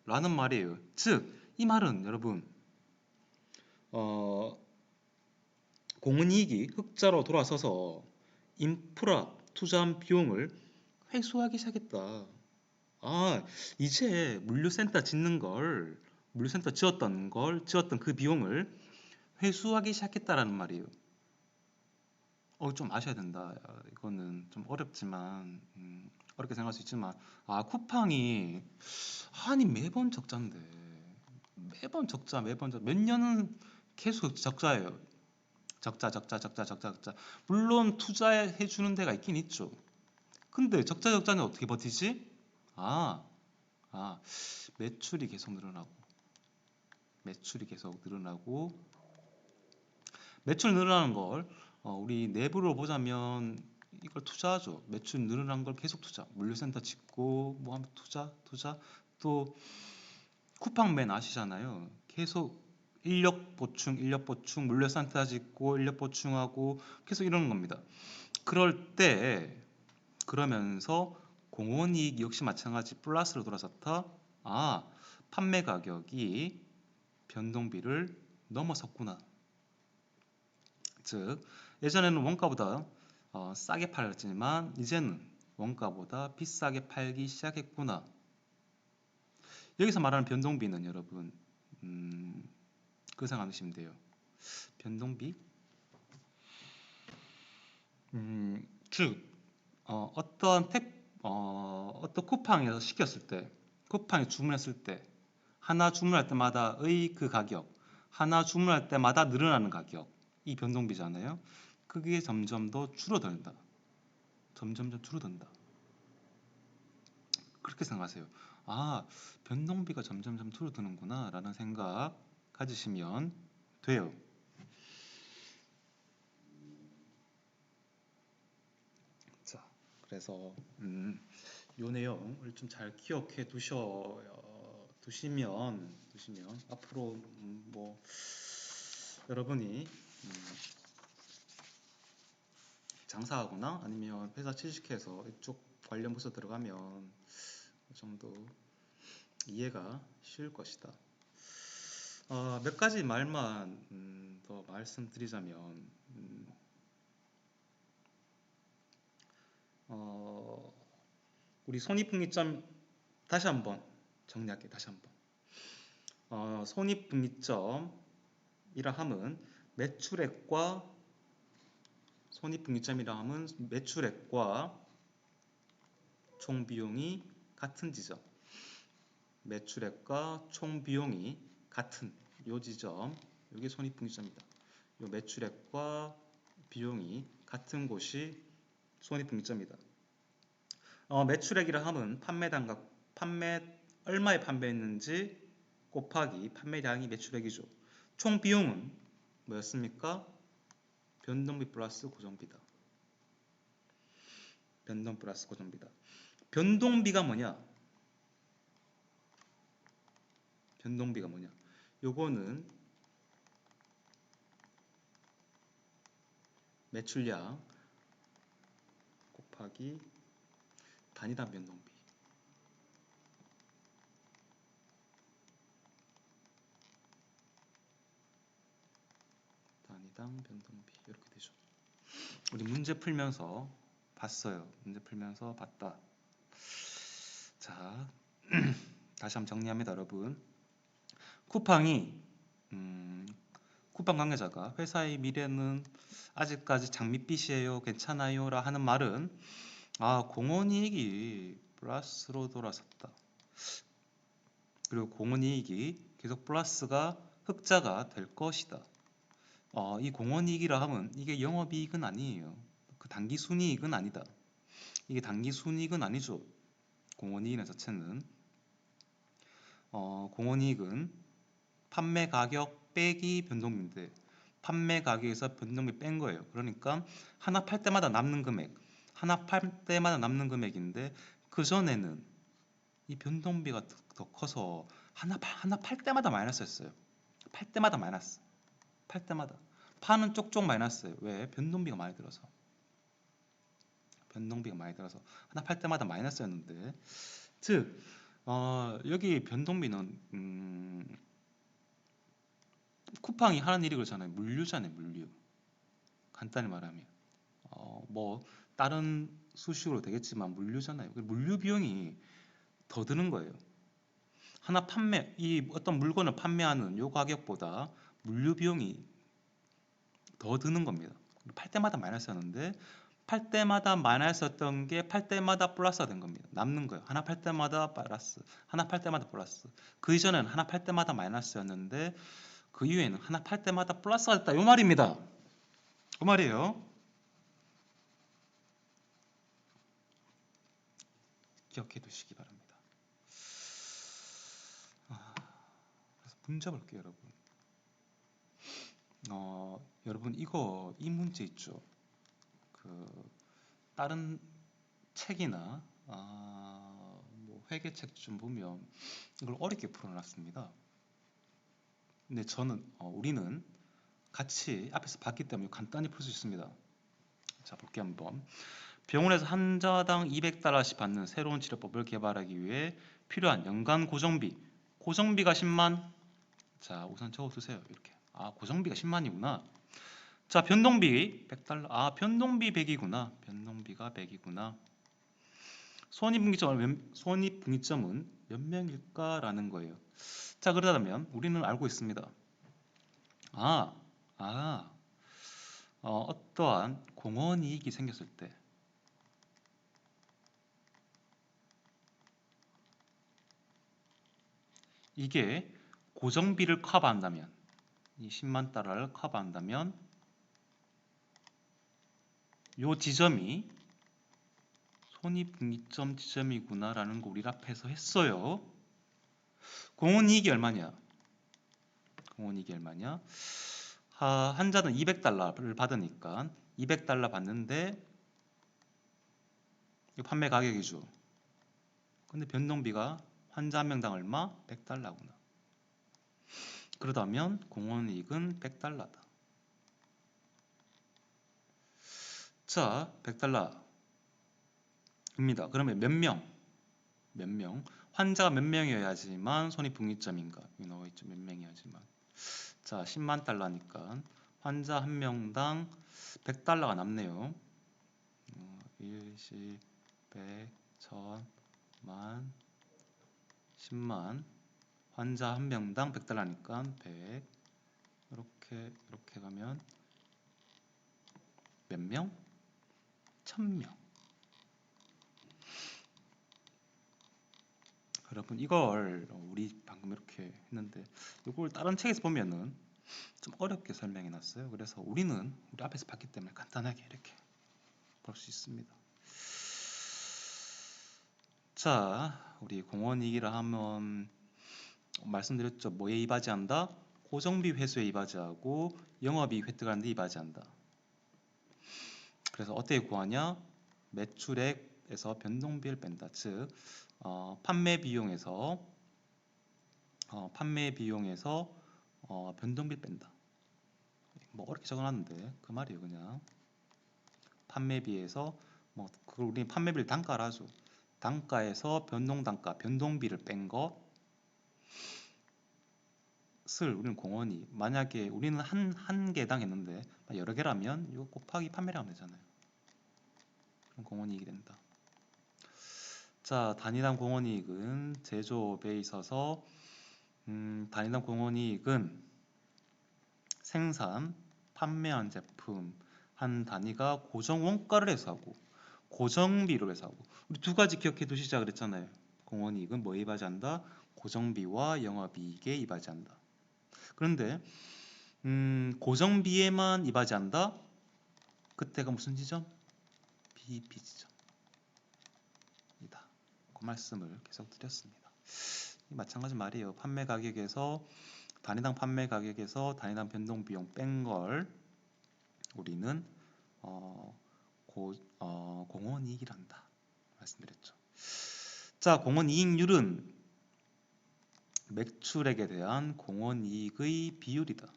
라는 말이에요. 즉, 이 말은 여러분 공원이익이 흑자로 돌아서서 인프라 투자한 비용을 회수하기 시작했다. 이제 물류센터 지었던 그 비용을 회수하기 시작했다라는 말이에요. 좀 아셔야 된다. 이거는 좀 어렵지만 어렵게 생각할 수 있지만 쿠팡이 아니 매번 적자인데 매번 적자 몇 년은 계속 적자예요. 적자. 물론 투자해 주는 데가 있긴 있죠. 근데 적자는 어떻게 버티지? 아, 매출이 계속 늘어나고 매출 늘어나는 걸 우리 내부로 보자면 이걸 투자하죠. 매출 늘어난 걸 계속 투자. 물류센터 짓고 뭐 하면 투자. 또 쿠팡맨 아시잖아요. 계속 인력 보충, 물류센터 짓고 인력 보충하고 계속 이러는 겁니다. 그러면서 공원이익 역시 마찬가지 플러스로 돌아섰다. 판매 가격이 변동비를 넘어섰구나. 즉 예전에는 원가보다 싸게 팔았지만 이제는 원가보다 비싸게 팔기 시작했구나. 여기서 말하는 변동비는 여러분 그 생각하시면 돼요. 변동비? 즉 어떤 쿠팡에서 시켰을 때, 쿠팡에 주문했을 때 하나 주문할 때마다의 그 가격, 하나 주문할 때마다 늘어나는 가격, 이 변동비잖아요. 그게 점점 더 줄어든다. 그렇게 생각하세요. 변동비가 점점 줄어드는구나 라는 생각 가지시면 돼요. 자, 그래서 요 내용을 좀 잘 기억해 두시면 앞으로 뭐 여러분이 장사하거나 아니면 회사 취직해서 이쪽 관련 부서 들어가면 어느 정도 이해가 쉬울 것이다. 몇 가지 말만 더 말씀드리자면 우리 손익분기점 다시 한번 정리할게요. 손익분기점이라 함은 매출액과 총비용이 같은 지점, 매출액과 총비용이 같은 요 지점, 이게 손익분기점이다. 요 매출액과 비용이 같은 곳이 손익분기점이다. 매출액이라 함은 얼마에 판매했는지 곱하기 판매량이 매출액이죠. 총 비용은 뭐였습니까? 변동비 플러스 고정비다. 변동비가 뭐냐? 요거는 매출량 곱하기 단위당 변동비. 이렇게 되죠. 우리 문제 풀면서 봤어요. 봤다. 자, 다시 한번 정리합니다, 여러분. 쿠팡 관계자가 회사의 미래는 아직까지 장밋빛이에요, 괜찮아요 라 하는 말은 공원이익이 플러스로 돌아섰다. 그리고 공원이익이 계속 플러스가 흑자가 될 것이다. 이 공원이익이라 하면 이게 영업이익은 아니에요. 그 당기순이익은 아니다. 이게 당기순이익은 아니죠. 공원이익 자체는. 공원이익은 판매 가격 빼기 변동비인데 판매 가격에서 변동비 뺀 거예요. 그러니까 하나 팔 때마다 남는 금액, 하나 팔 때마다 남는 금액인데 그 전에는 이 변동비가 더 커서 하나 팔 때마다 마이너스였어요. 팔 때마다 마이너스. 팔 때마다. 파는 쪽쪽 마이너스예요. 왜? 변동비가 많이 들어서. 변동비가 많이 들어서 하나 팔 때마다 마이너스였는데, 즉 여기 변동비는 쿠팡이 하는 일이 그렇잖아요. 물류잖아요. 물류. 간단히 말하면 뭐 다른 수식으로 되겠지만 물류잖아요. 물류 비용이 더 드는 거예요. 하나 판매, 이 어떤 물건을 판매하는 요 가격보다 물류 비용이 더 드는 겁니다. 팔 때마다 마이너스였는데 팔 때마다 마이너스였던 게 팔 때마다 플러스가 된 겁니다. 남는 거예요. 하나 팔 때마다 플러스, 하나 팔 때마다 플러스. 그 이전에는 하나 팔 때마다 마이너스였는데 그 이후에는 하나 팔 때마다 플러스가 됐다. 요 말입니다. 그 말이에요. 기억해 두시기 바랍니다. 그래서 문제 볼게요, 여러분. 여러분 이 문제 있죠. 다른 책이나 뭐 회계책 좀 보면 이걸 어렵게 풀어놨습니다. 근데 우리는 같이 앞에서 봤기 때문에 간단히 풀 수 있습니다. 자, 볼게요 한번. 병원에서 환자당 200달러씩 받는 새로운 치료법을 개발하기 위해 필요한 연간 고정비가 10만. 자, 우선 적어두세요. 이렇게. 고정비가 10만이구나. 자, 변동비 100달러. 변동비 100이구나. 변동비가 100이구나. 손익분기점은 몇 명일까라는 거예요. 자, 그러다면 우리는 알고 있습니다. 어떠한 공원이익이 생겼을 때 이게 고정비를 커버한다면, 이 10만 달러를 커버한다면 요 지점이 손익분기점 지점이구나라는 거 우리 앞에서 했어요. 공원이익이 얼마냐? 환자는 200달러를 받으니까 200달러 받는데 이거 판매 가격이죠. 근데 변동비가 환자 한 명당 얼마? 100달러구나. 그러다면 공원이익은 100달러다. 자, 100달러입니다. 그러면 몇 명? 환자가 몇 명이어야지만 손익분기점인가? 여기 나와있죠. 몇 명이어야지만. 자, 10만 달러니까 환자 한 명당 100달러가 남네요. 1, 10, 100, 1000, 만, 10만. 환자 한 명당 100달러니까 100. 이렇게 가면 몇 명? 1000명. 여러분 이걸 우리 방금 이렇게 했는데 이걸 다른 책에서 보면은 좀 어렵게 설명해 놨어요. 그래서 우리 앞에서 봤기 때문에 간단하게 이렇게 볼 수 있습니다. 자, 우리 공원이익이라 하면 말씀드렸죠. 뭐에 이바지한다? 고정비 회수에 이바지하고 영업이익 획득하는 데 이바지한다. 그래서 어떻게 구하냐? 매출액에서 변동비를 뺀다. 즉 판매 비용에서 변동비를 뺀다. 뭐 어렵게 적어놨는데 그 말이에요. 그냥 판매비에서 그걸 우리 판매비를 단가로 하죠. 단가에서 변동비를 뺀 것을 우리는 공원이, 만약에 우리는 한 개당 했는데 여러 개라면 이거 곱하기 판매량 하면 되잖아요. 그럼 공원이익이 된다. 자, 단위당 공원이익은 제조업에 있어서 단위당 공원이익은 생산, 판매한 제품 한 단위가 고정 원가를 해서 하고 고정비로 해서 하고, 우리 두 가지 기억해 두시자 그랬잖아요. 공원이익은 뭐에 이바지한다? 고정비와 영업이익에 이바지한다. 그런데 고정비에만 이바지한다? 그때가 무슨 지점? BEP 지점이다. 그 말씀을 계속 드렸습니다. 마찬가지 말이에요. 판매 가격에서 단위당 판매 가격에서 단위당 변동 비용 뺀 걸 우리는 공원이익이란다 말씀드렸죠. 자, 공원이익률은 매출액에 대한 공원이익의 비율이다.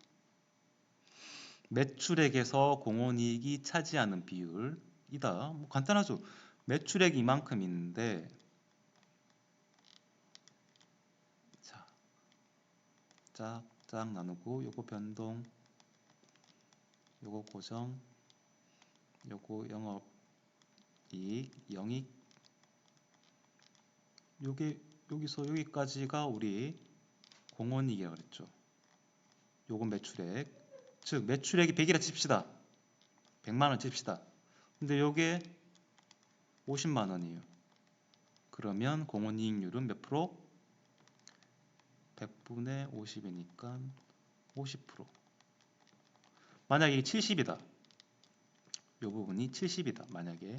매출액에서 공원이익이 차지하는 비율이다. 뭐 간단하죠. 매출액이 이만큼 있는데 자, 짝짝 나누고 요거 변동, 요거 고정, 요거 영업이익, 영익, 요게 여기서 여기까지가 우리 공원이익이라고 그랬죠. 요건 매출액, 즉 매출액이 100이라 칩시다. 100만원 칩시다. 근데 요게 50만원이에요. 그러면 공원이익률은 몇 프로? 100분의 50이니까 50%. 만약에 70이다. 요 부분이 70이다. 만약에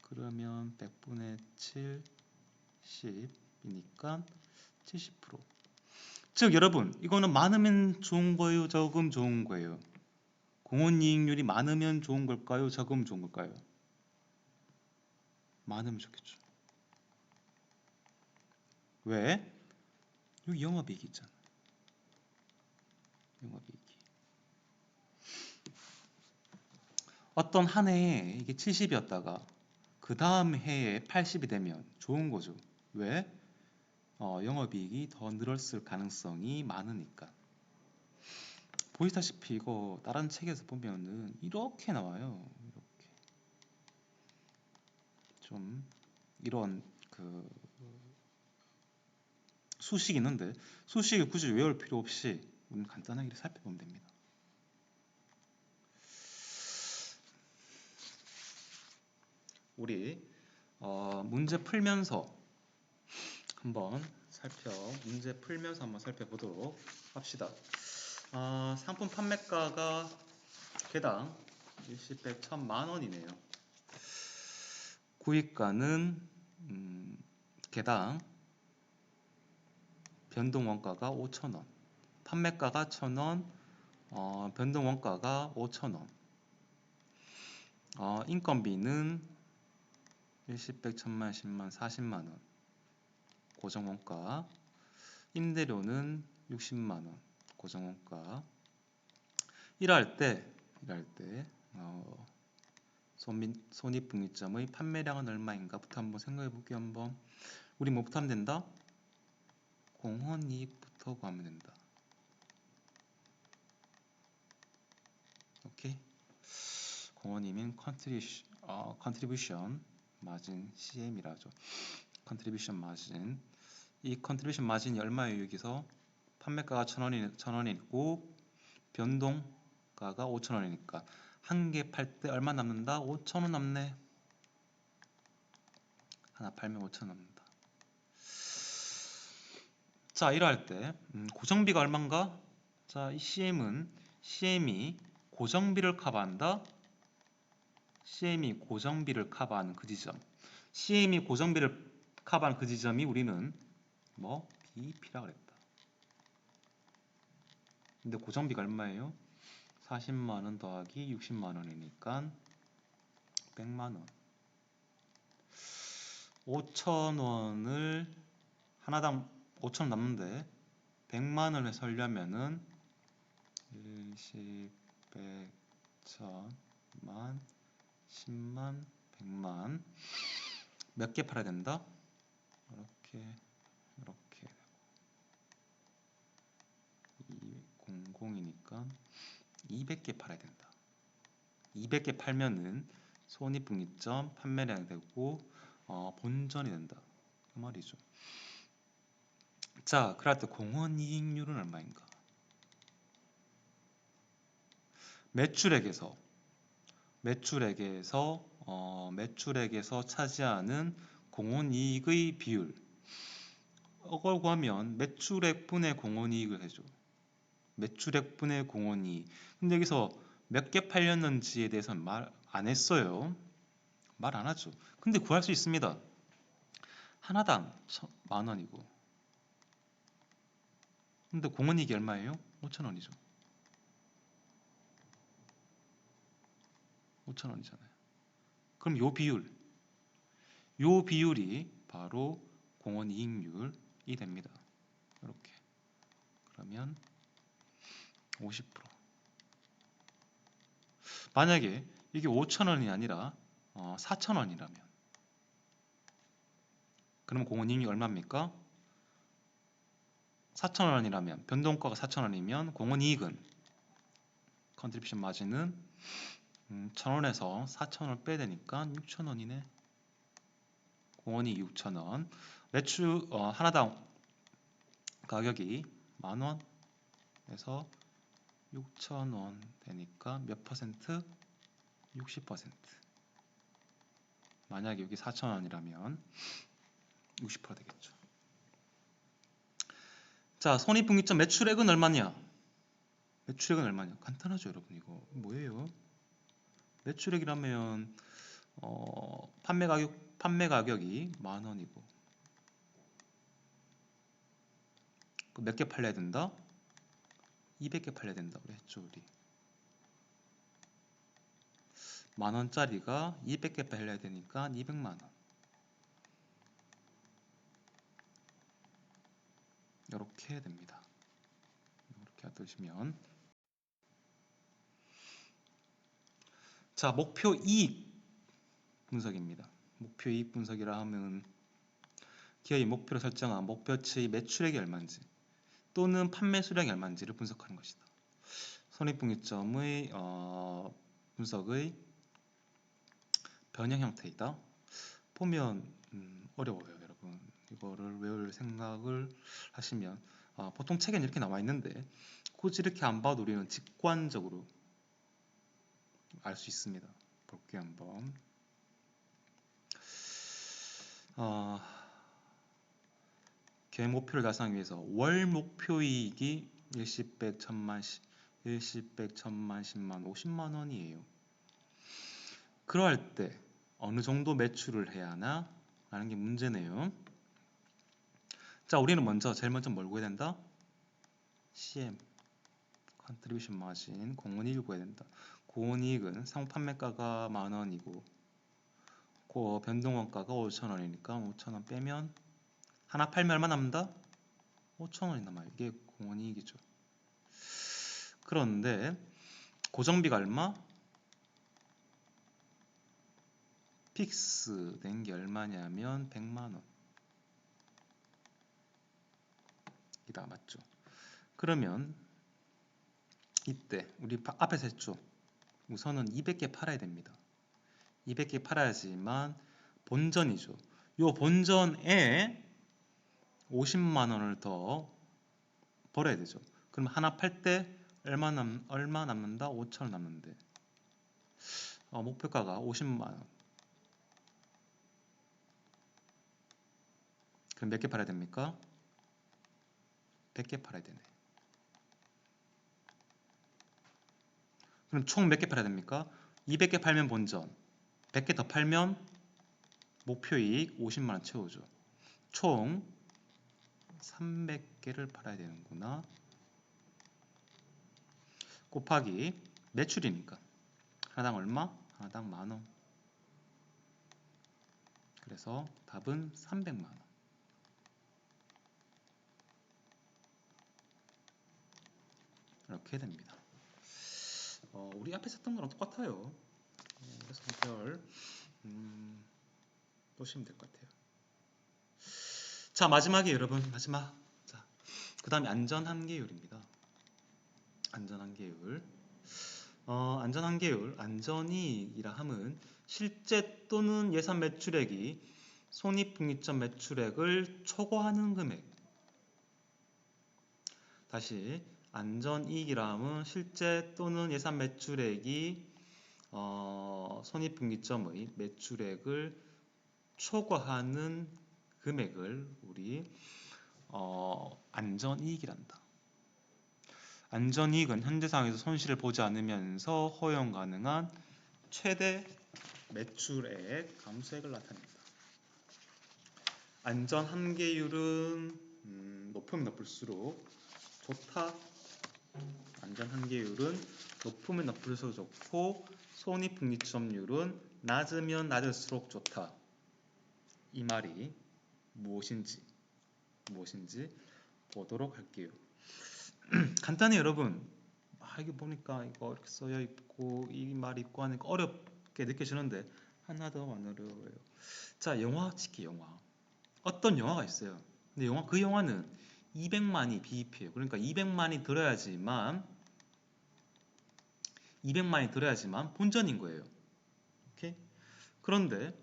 그러면 100분의 70이니까 70%. 즉 여러분 이거는 많으면 좋은 거예요? 적으면 좋은 거예요? 공원이익률이 많으면 좋은 걸까요? 적으면 좋은 걸까요? 많으면 좋겠죠. 왜? 여기 영업이익이 있잖아. 영업이익이. 어떤 한 해에 이게 70이었다가 그 다음 해에 80이 되면 좋은 거죠. 왜? 영업이익이 더 늘었을 가능성이 많으니까. 보시다시피 이거 다른 책에서 보면은 이렇게 나와요. 이렇게 좀 이런 그 수식이 있는데 수식을 굳이 외울 필요 없이 우리는 간단하게 살펴보면 됩니다. 우리 문제 풀면서 한번 살펴보도록 합시다. 상품 판매가가 개당 일시 100, 1000만원이네요. 구입가는 개당 변동원가가 5,000원, 판매가가 1,000원, 변동원가가 5,000원. 인건비는 일시 100, 1000만, 10만, 40만원. 고정원가. 임대료는 60만원. 고정원가. 일할 때 손익분기점의 판매량은 얼마인가부터 한번 생각해 볼게요. 한번 우리 뭐부터 하면 된다? 공헌이익부터 구하면 된다. 오케이. 공헌이익은 contribution margin CM이라죠. contribution margin. 이 contribution margin이 얼마예요? 여기서 판매가가 1,000원이고 변동가가 5,000원이니까 한 개 팔 때 얼마 남는다? 5,000원 남네. 하나 팔면 5,000원 남는다. 자, 이럴 때 고정비가 얼마인가? 자, 이 CM이 고정비를 커버한다. CM이 고정비를 커버하는 그 지점. CM이 고정비를 커버하는 그 지점이 우리는 뭐 BEP라 그랬다. 근데 고정비가 얼마예요? 40만원 더하기 60만원이니까 100만원. 5,000원을 하나당 5,000원 남는데 100만원을 살려면은 10, 100, 1000만, 10만, 100만 몇 개 팔아야 된다? 이렇게 200이니까 200개 팔아야 된다. 200개 팔면은 손익분기점 판매량이 되고 본전이 된다. 그 말이죠. 자, 그럴 때 공헌이익률은 얼마인가? 매출액에서 차지하는 공헌이익의 비율. 이걸 구하면 매출액분의 공헌이익을 해줘. 매출액분의 공헌이익. 근데 여기서 몇 개 팔렸는지에 대해서는 말 안 했어요. 말 안 하죠. 근데 구할 수 있습니다. 하나당 10,000만원이고 근데 공원이익이 얼마예요? 5,000원이죠. 5,000원이잖아요. 그럼 요 비율이 바로 공원이익률이 됩니다. 이렇게. 그러면 50%. 만약에 이게 5,000원이 아니라 4,000원이라면 그럼 공원이익이 얼마입니까? 4,000원이라면 변동가가 4,000원이면 공원이익은 컨트리뷰션 마진은 1,000원에서 4,000원을 빼야 되니까 6,000원이네. 공원이익 6,000원. 매출 하나당 가격이 10,000원에서 6,000원 되니까 몇 퍼센트? 60%. 만약에 여기 4,000원이라면 60% 되겠죠. 자, 손익분기점 매출액은 얼마냐? 매출액은 얼마냐? 간단하죠, 여러분. 이거 뭐예요? 매출액이라면 판매 가격이 10,000원이고 몇 개 팔려야 된다? 200개 팔려야 된다고 했죠, 우리. 10,000원짜리가 200개 팔려야 되니까 200만 원. 이렇게 됩니다. 이렇게 하시면 자, 목표 이익 분석입니다. 목표 이익 분석이라 하면 기업이 목표로 설정한 목표치의 매출액이 얼마인지 또는 판매 수량이 얼마인지를 분석하는 것이다. 손익분기점의 분석의 변형 형태이다. 보면 어려워요, 여러분. 이거를 외울 생각을 하시면 보통 책에는 이렇게 나와 있는데 굳이 이렇게 안 봐도 우리는 직관적으로 알 수 있습니다. 볼게요, 한번. 계획 목표를 달성하기 위해서 월 목표이익이 일시백, 천만, 일시백, 천만, 10만, 50만 원이에요. 그럴 때 어느 정도 매출을 해야 하나? 라는 게 문제네요. 자, 우리는 제일 먼저 뭘 구해야 된다? CM, Contribution Margin, 공원이익을 구해야 된다. 공원이익은 상품 판매가가 10,000원이고 그 변동원가가 5,000원이니까 5,000원 빼면 하나 팔면 얼마 남는다? 5,000원이 남아요. 이게 공원이익이죠. 그런데 고정비가 얼마? 픽스 된 게 얼마냐면 100만원 이다, 맞죠? 그러면 이때 우리 앞에서 했죠. 우선은 200개 팔아야 됩니다. 200개 팔아야지만 본전이죠. 요 본전에 50만원을 더 벌어야 되죠. 그럼 하나 팔 때 얼마 남는다? 5,000원 남는데 목표가가 50만원. 그럼 몇 개 팔아야 됩니까? 100개 팔아야 되네. 그럼 총 몇 개 팔아야 됩니까? 200개 팔면 본전, 100개 더 팔면 목표이익 50만원 채우죠. 총 300개를 팔아야 되는구나. 곱하기 매출이니까 하나당 얼마? 하나당 10,000원. 그래서 답은 300만원. 이렇게 됩니다. 우리 앞에 썼던 거랑 똑같아요. 그래서 별 보시면 될 것 같아요. 자, 마지막에 여러분, 마지막. 자, 그 다음에 안전한계율입니다. 안전한계율. 안전한계율, 안전이익이라 함은 실제 또는 예산 매출액이 손익분기점 매출액을 초과하는 금액. 다시, 안전이익이라 함은 실제 또는 예산 매출액이 손익분기점의 매출액을 초과하는 금액을 우리 안전이익이란다. 안전이익은 현재 상황에서 손실을 보지 않으면서 허용 가능한 최대 매출액 감소액을 나타냅니다. 안전 한계율은 높으면 높을수록 좋다. 안전 한계율은 높으면 높을수록 좋고 손익분기점률은 낮으면 낮을수록 좋다. 이 말이 무엇인지 보도록 할게요. 간단히 여러분, 이게 보니까 이거 이렇게 써여 있고 이 말이 있고 하니까 어렵게 느껴지는데 하나도 안 어려워요. 자, 영화 찍기 영화. 어떤 영화가 있어요. 근데 그 영화는 200만이 BEP예요. 그러니까 200만이 들어야지만 본전인 거예요. 오케이? 그런데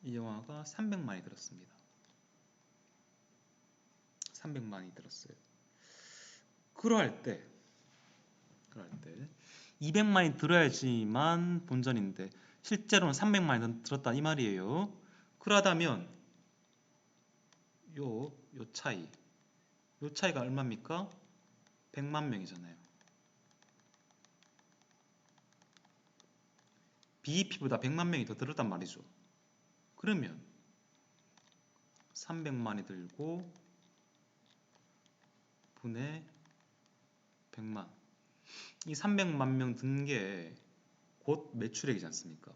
이 영화가 300만이 들었습니다. 300만이 들었어요. 그럴 때 200만이 들어야지만 본전인데 실제로는 300만이 들었다 이 말이에요. 그러다면 요 차이가 얼마입니까? 100만 명이잖아요. BEP보다 100만 명이 더 들었단 말이죠. 그러면 300만이 들고 분의 100만, 이 300만 명 든 게 곧 매출액이지 않습니까?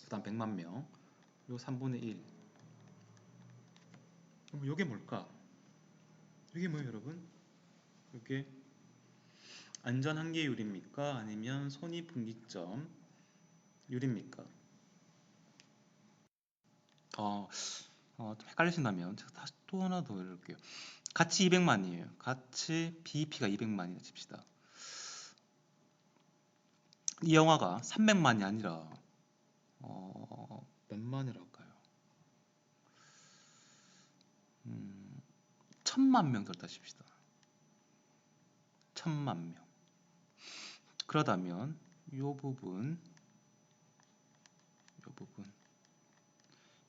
그 다음 100만 명, 요 3분의 1. 그럼 요게 뭘까? 이게 뭐예요 여러분? 이게 안전한계율입니까? 아니면 손익분기점율입니까? 좀 헷갈리신다면 제가 다시 또 하나 더 해볼게요. 같이 200만이에요. 같이 BEP가 200만이라 칩시다. 이 영화가 300만이 아니라 몇 만이랄까요? 1000만 명 들었다 칩시다. 1000만 명. 그러다면 요 부분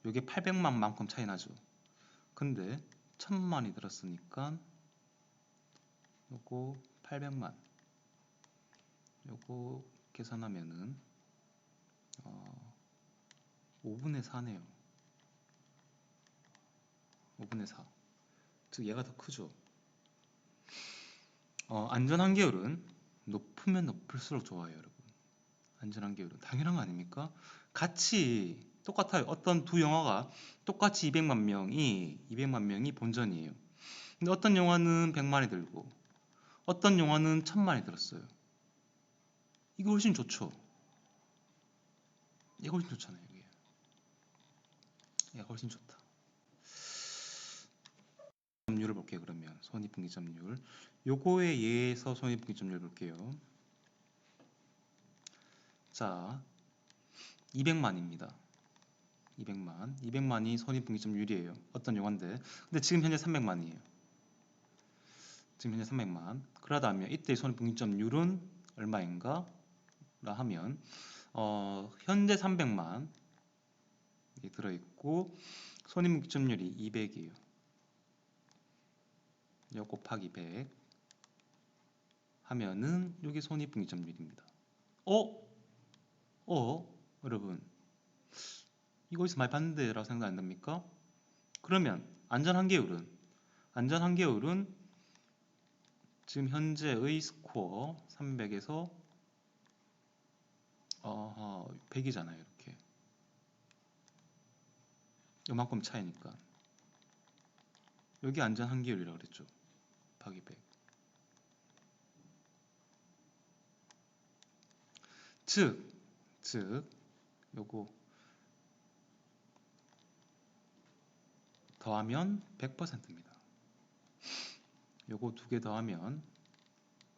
요게 800만 만큼 차이 나죠. 근데 1000만이 들었으니까 요거 800만 요거 계산하면은 5분의 4네요. 5분의 4. 즉 얘가 더 크죠. 안전한계율은 높으면 높을수록 좋아요 여러분. 안전한계율은 당연한 거 아닙니까? 같이 똑같아요. 어떤 두 영화가 똑같이 200만 명이 본전이에요. 근데 어떤 영화는 100만이 들고 어떤 영화는 1000만이 들었어요. 이게 훨씬 좋죠. 이게 훨씬 좋잖아요. 이게 훨씬 좋다. 점유율을 볼게요. 그러면 손익분기점률 요거에 의해서 손익분기점률 볼게요. 자, 200만입니다. 200만이 손익분기점률이에요. 어떤 영화인데 근데 지금 현재 300만이에요. 지금 현재 300만. 그러다면 이때 손익분기점률은 얼마인가? 라 하면 현재 300만 들어있고 손익분기점률이 200이에요. 요 곱하기 100 하면은 이게 손익분기점률입니다. 여러분 이거 어디서 많이 봤는데 라고 생각 안 납니까? 그러면 안전한계율은 지금 현재의 스코어 300에서 100이잖아요. 이렇게 요만큼 차이니까 여기 안전한계율이라고 그랬죠. 곱하기 100. 즉 요거 더하면 100%입니다. 요거 두 개 더하면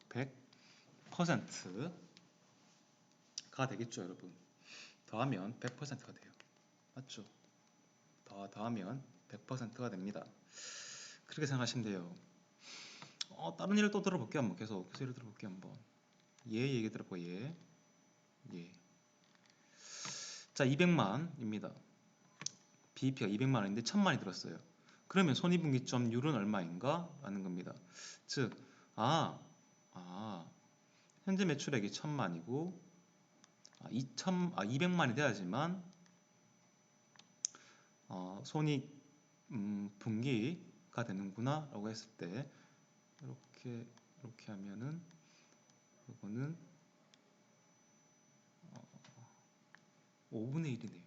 100%가 되겠죠, 여러분. 더하면 100%가 돼요. 맞죠? 더하면 100%가 됩니다. 그렇게 생각하시면 돼요. 다른 예를 또 들어볼게요. 한번 계속 예를 들어볼게요. 한번 얘기 들어볼게요. 예. 자, 200만입니다. BEP가 200만원인데 1000만이 들었어요. 그러면 손익분기점률은 얼마인가? 라는 겁니다. 즉, 현재 매출액이 1000만이고 200만이 돼야지만 손익 분기 가 되는구나 라고 했을 때 이렇게 하면은 이거는 5분의 1이네요.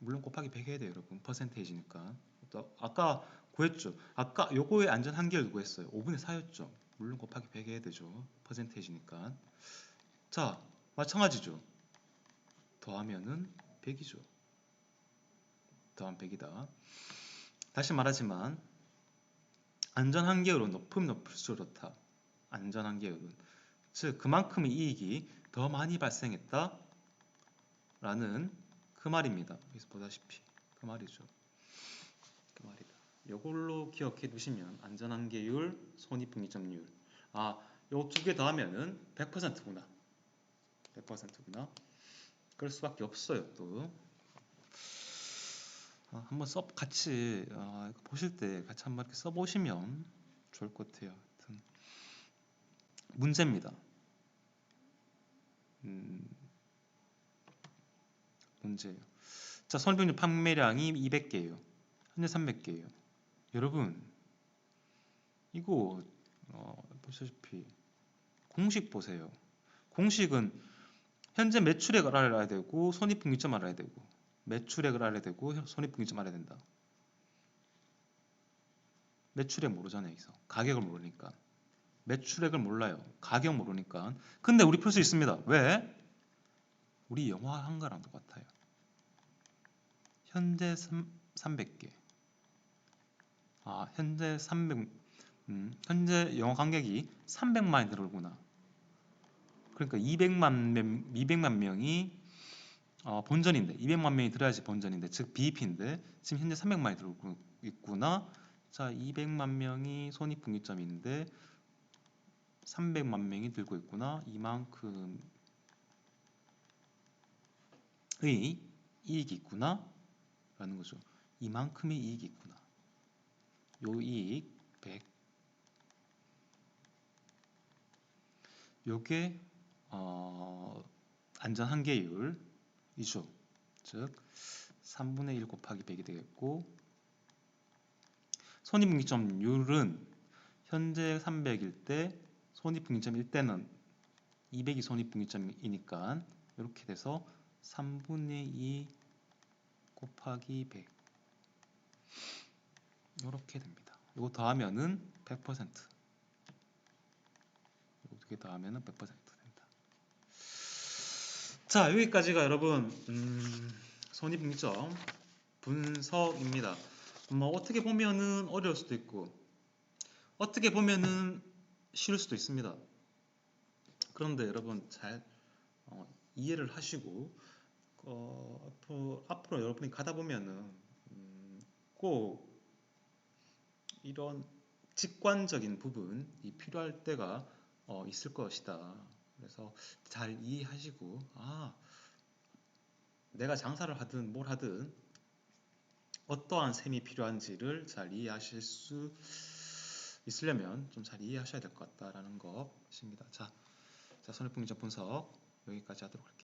물론 곱하기 100 해야 돼요, 여러분. 퍼센테이지니까. 또 아까 구했죠. 아까 요거의 안전 한계를 구했어요. 5분의 4였죠. 물론 곱하기 100 해야 되죠. 퍼센테이지니까. 자, 마찬가지죠. 더하면은 100이죠. 더하면 100이다. 다시 말하지만 안전 한계율은 높으면 높을수록 좋다. 안전 한계율은. 즉 그만큼의 이익이 더 많이 발생했다 라는 그 말입니다. 여기서 보다시피 그 말이죠. 그 말이다. 이걸로 기억해 두시면 안전 한계율, 손익분기점률. 아, 요 두 개 더하면은 100%구나. 100%구나. 그럴 수밖에 없어요, 또. 한번 같이 보실 때 같이 한번 이렇게 써보시면 좋을 것 같아요. 하여튼 문제입니다. 문제예요. 자, 손익분기 판매량이 200개예요. 현재 300개예요. 여러분, 이거 보시다시피 공식 보세요. 공식은 현재 매출액을 알아야 되고 손익분기점 알아야 되고 매출액을 알아야 되고 손익분기점 알아야 된다. 매출액 모르잖아요. 여기서 가격을 모르니까. 매출액을 몰라요. 가격 모르니까. 근데 우리 풀 수 있습니다. 왜? 우리 영화 한 거랑 똑같아요. 현재 300개. 현재 300 현재 영화 관객이 300만이 들어오구나. 그러니까 200만 명이 본전인데 200만 명이 들어야지 본전인데 즉 BEP인데 지금 현재 300만이 들어오고 있구나. 자, 200만 명이 손익분기점인데 300만 명이 들고 있구나. 이만큼의 이익이 있구나 라는 거죠. 이만큼의 이익이 있구나. 요 이익 100. 요게 안전 한계율이죠. 즉 3분의 1 곱하기 100이 되겠고 손익분기점률은 현재 300일 때 손익분기점일 때는 200이 손익분기점이니까 이렇게 돼서 3분의 2 곱하기 100 이렇게 됩니다. 이거 더하면은 100%. 이거 두 개 더하면은 100% 된다. 자, 여기까지가 여러분 손익분기점 분석입니다. 어떻게 보면은 어려울 수도 있고 어떻게 보면은 쉬울 수도 있습니다. 그런데 여러분 잘 이해를 하시고 앞으로 여러분이 가다 보면은 꼭 이런 직관적인 부분이 필요할 때가 있을 것이다. 그래서 잘 이해하시고 내가 장사를 하든 뭘 하든 어떠한 셈이 필요한지를 잘 이해하실 수 있으려면 좀 잘 이해하셔야 될 것 같다라는 것입니다. 자, 손익분기점 분석 여기까지 하도록 할게요.